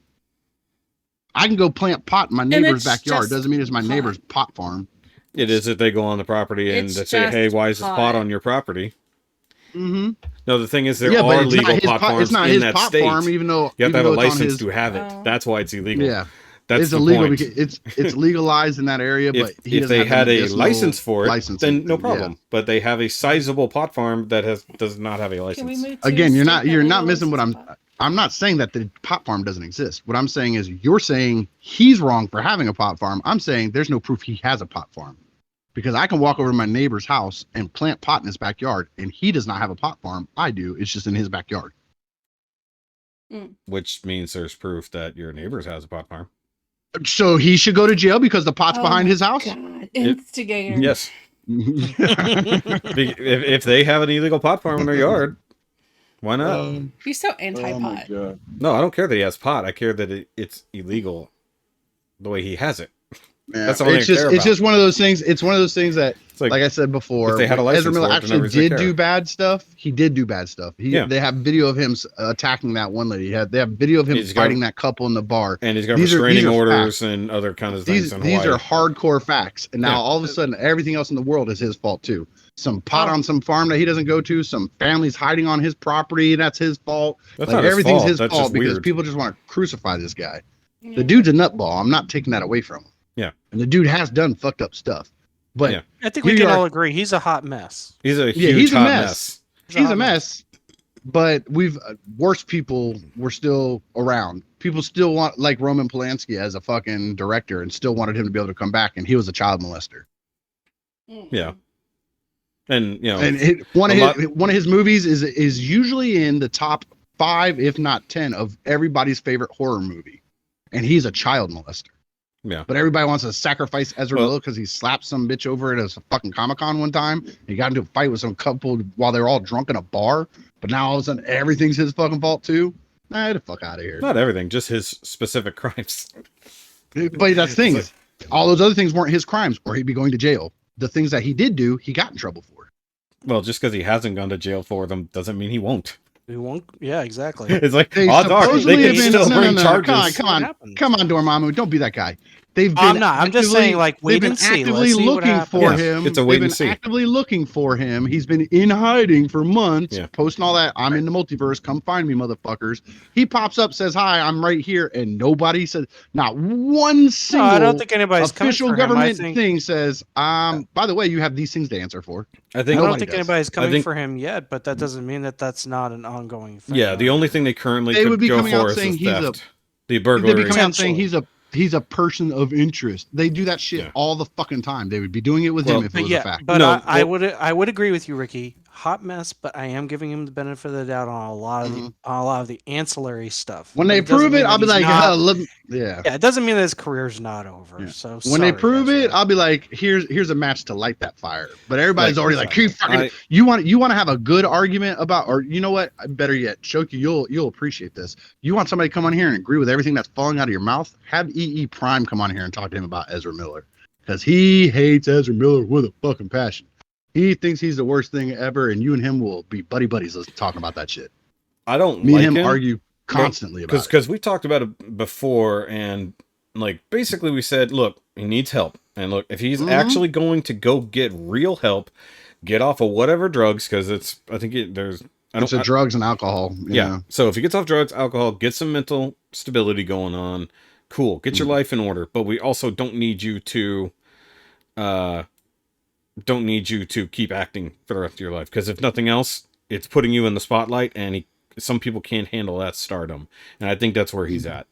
I can go plant pot in my neighbor's it's backyard. just Doesn't mean it's my pot. neighbor's pot farm. It is if they go on the property and It's they say, "Hey, just why is this pot pot. on your property?" Mm-hmm. No, the thing is, there Yeah, but are it's not legal his pot pot. farms It's not in his that pot state. farm, even though You have to have a it's on license his. to have it. Oh. That's why it's illegal. Yeah, That's it's the illegal point. because it's legalized in that area. But If they had a license for it, then no Yeah. problem. But they have a sizable pot farm that does not have a Can we license. move to Again, a you're state not that you're not missing what legalizes pot? I'm not saying that the pot farm doesn't exist. What I'm saying is you're saying he's wrong for having a pot farm. I'm saying there's no proof he has a pot farm. Because I can walk over to my neighbor's house and plant pot in his backyard, and he does not have a pot farm. I do. It's just in his backyard. Which means there's proof that your neighbor's has a pot farm. So he should go to jail because the pot's Oh behind my his house? God. Instigator. Yes. If they have an illegal pot farm in their yard, why not? He's so Oh my anti-pot. God. No, I don't care that he has pot. I care that it's illegal the way he has it. Yeah, That's all I it's care just about. it's just one of those things. It's one of those things that, It's like, like I said before, if they had a when license Ezra Miller for it, then actually everybody's did gonna do care. bad stuff. He did do bad stuff. Yeah. They have video of him attacking that one lady. They have video of him He's got- fighting that couple in the bar. and he's got These are restraining orders facts. and other kinds of things. These are hardcore facts. And now Yeah. all of a sudden, everything else in the world is his fault too. Some pot Oh. on some farm that he doesn't go to. Some family's hiding on his property. That's his fault. That's Like not his everything's fault. his That's fault just because weird. people just want to crucify this guy. Yeah. The dude's a nutball. I'm not taking that away from him. Yeah. And the dude has done fucked up stuff. But Yeah. I think Here we you can are. all agree he's a hot mess. He's a Yeah, huge he's a hot mess. mess. he's a mess. But we've worse people were still around. People still want, like Roman Polanski as a fucking director, and still wanted him to be able to come back, and he was a child molester. Yeah. And you know, And one of his movies is usually in the top 5, if not 10, of everybody's favorite horror movie, and he's a child molester. yeah. But everybody wants to sacrifice Ezra Well- Miller because he slapped some bitch over at a fucking Comic-Con one time. He got into a fight with some couple while they were all drunk in a bar. But now all of a sudden everything's his fucking fault too. Nah, get the fuck out of here. Not everything, just his specific crimes. But that's the thing. All those other things weren't his crimes, or he'd be going to jail. The things that he did do, he got in trouble for. Well, just because he hasn't gone to jail for them doesn't mean he won't. We won't. Yeah, exactly. It's like They odds are supposedly they can have been- still no, bring no, charges. Come on, What happened? come on, Dormammu, don't be that guy. They've been I'm not. I'm just saying, like, wait they've been and see. actively Let's see what looking for happens. him. Yeah, it's a wait They've and been see. actively looking for him. He's been in hiding for months, Yeah. posting all that. I'm in the multiverse. Come find me, motherfuckers. He pops up, says hi. I'm right here, and nobody said not one No, single. I don't think anybody's coming official for him. I government think, thing says. By the way, you have these things to answer for. I I think. don't Nobody think does. anybody's coming think- for him yet, but that doesn't mean that that's not an ongoing thing. Yeah, the only thing they currently They could would be go coming out for is saying the he's a- theft, the They'd be burglary. coming out saying Potentially. he's a person of interest. They do that shit Yeah. all the fucking time. They would be doing it with Well, him if it But was yeah, a fact. but No, I well- would agree with you, Ricky. Hot mess, but I am giving him the benefit of the doubt on a lot of the ancillary stuff. When But they it doesn't prove mean it, that I'll be he's like, not- look, yeah. yeah, it doesn't mean that his career's not over. Yeah. So When they sorry, prove it, Ezra. I'll be like, here's a match to light that fire. But everybody's Like, already like, you fucking, I- you want to have a good argument about, or you know what? Better yet, Shoky, you'll appreciate this. You want somebody to come on here and agree with everything that's falling out of your mouth? Have EE Prime come on here and talk to him about Ezra Miller, because he hates Ezra Miller with a fucking passion. He thinks he's the worst thing ever, and you and him will be buddy buddies talking about that shit. I don't Me like and him him argue constantly about it. because we talked about it before, and like basically we said, look, he needs help, and look, if he's actually going to go get real help, get off of whatever drugs, because it's I think there's I It's don't a drugs and alcohol. yeah. So if he gets off drugs, alcohol, get some mental stability going on, cool. Get your life in order. But we also don't need you to keep acting for the rest of your life. Because if nothing else, it's putting you in the spotlight, and some people can't handle that stardom. And I think that's where he's at.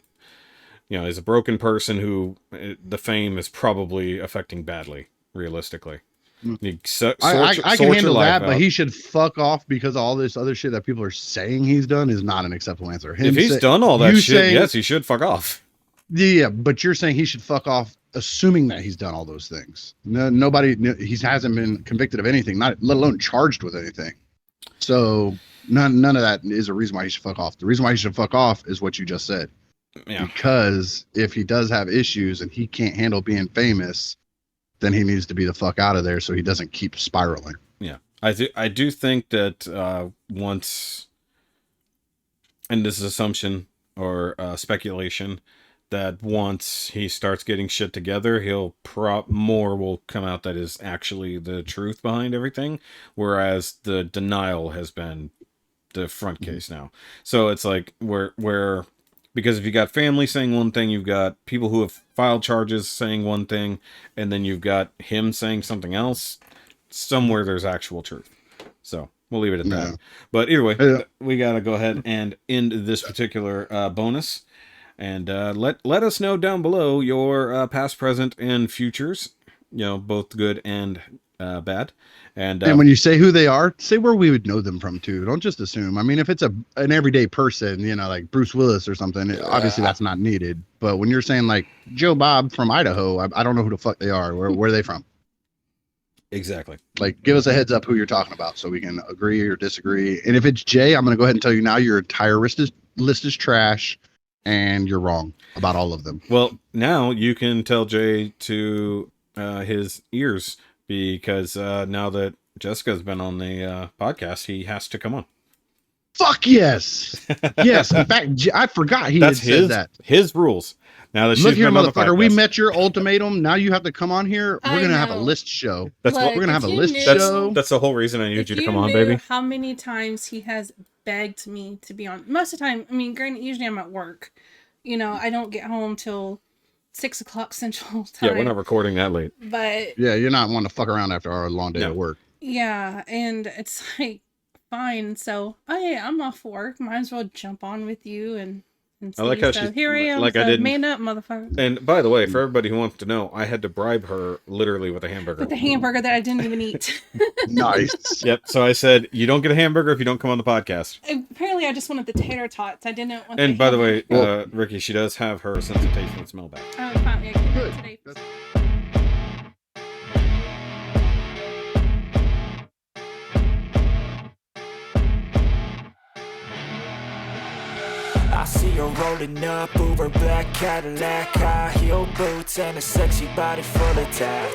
You know, he's a broken person who the fame is probably affecting badly, realistically. You I can sort your handle life that, but out. he should fuck off, because all this other shit that people are saying he's done is not an acceptable answer. If he's done all that you shit, saying- yes, he should fuck off. Yeah, but you're saying he should fuck off, assuming that he's done all those things. Nobody, he hasn't been convicted of anything, not let alone charged with anything. So none of that is a reason why he should fuck off. The reason why he should fuck off is what you just said. Yeah. Because if he does have issues and he can't handle being famous, then he needs to be the fuck out of there so he doesn't keep spiraling. Yeah, I do think that once, and this is assumption or speculation, that once he starts getting shit together, more will come out that is actually the truth behind everything, whereas the denial has been the front case now. So it's like where because if you got family saying one thing, you've got people who have filed charges saying one thing, and then you've got him saying something else. Somewhere there's actual truth. So we'll leave it at that. But either way, we gotta go ahead and end this particular bonus. And let us know down below your past, present, and futures. Both good and bad. And when you say who they are, say where we would know them from too. Don't just assume. I mean, if it's an everyday person, like Bruce Willis or something, obviously that's not needed. But when you're saying like Joe Bob from Idaho, I don't know who the fuck they are. Where are they from? Exactly. Like, give us a heads up who you're talking about so we can agree or disagree. And if it's Jay, I'm going to go ahead and tell you now your entire list is trash and you're wrong about all of them. Well, now you can tell Jay to his ears because now that Jessica's been on the podcast, he has to come on. Fuck yes. Yes. In fact, I forgot he had said that. His rules. Now that Look she's here, been on the motherfucker, podcast. we met your ultimatum. Now you have to come on here. We're going to have a list show. That's Look, what we're going to have a list knew- show. That's the whole reason I need you to come on, If you baby. knew how many times he has begged me to be on. Most of the time, I mean, granted, usually I'm at work. I don't get home till 6 o'clock Central Time. Yeah, we're not recording that late. But Yeah, you're not wanting to fuck around after our long day at work. yeah, and it's like, fine. So, hey, I'm off work. Might as well jump on with you and see. I like how so she- here I am. like I so didn't- man up, motherfucker. And by the way, for everybody who wants to know, I had to bribe her literally with a hamburger. With the hamburger that I didn't even eat. Nice. Yep. So I said, you don't get a hamburger if you don't come on the podcast. Apparently, I just wanted the tater tots. I didn't want. And by the way, hamburger. Rikki, she does have her sense of taste and smell back. Oh, finally, I get Good. it today. I see her rolling up, Uber black Cadillac, high heel boots and a sexy body full of tats.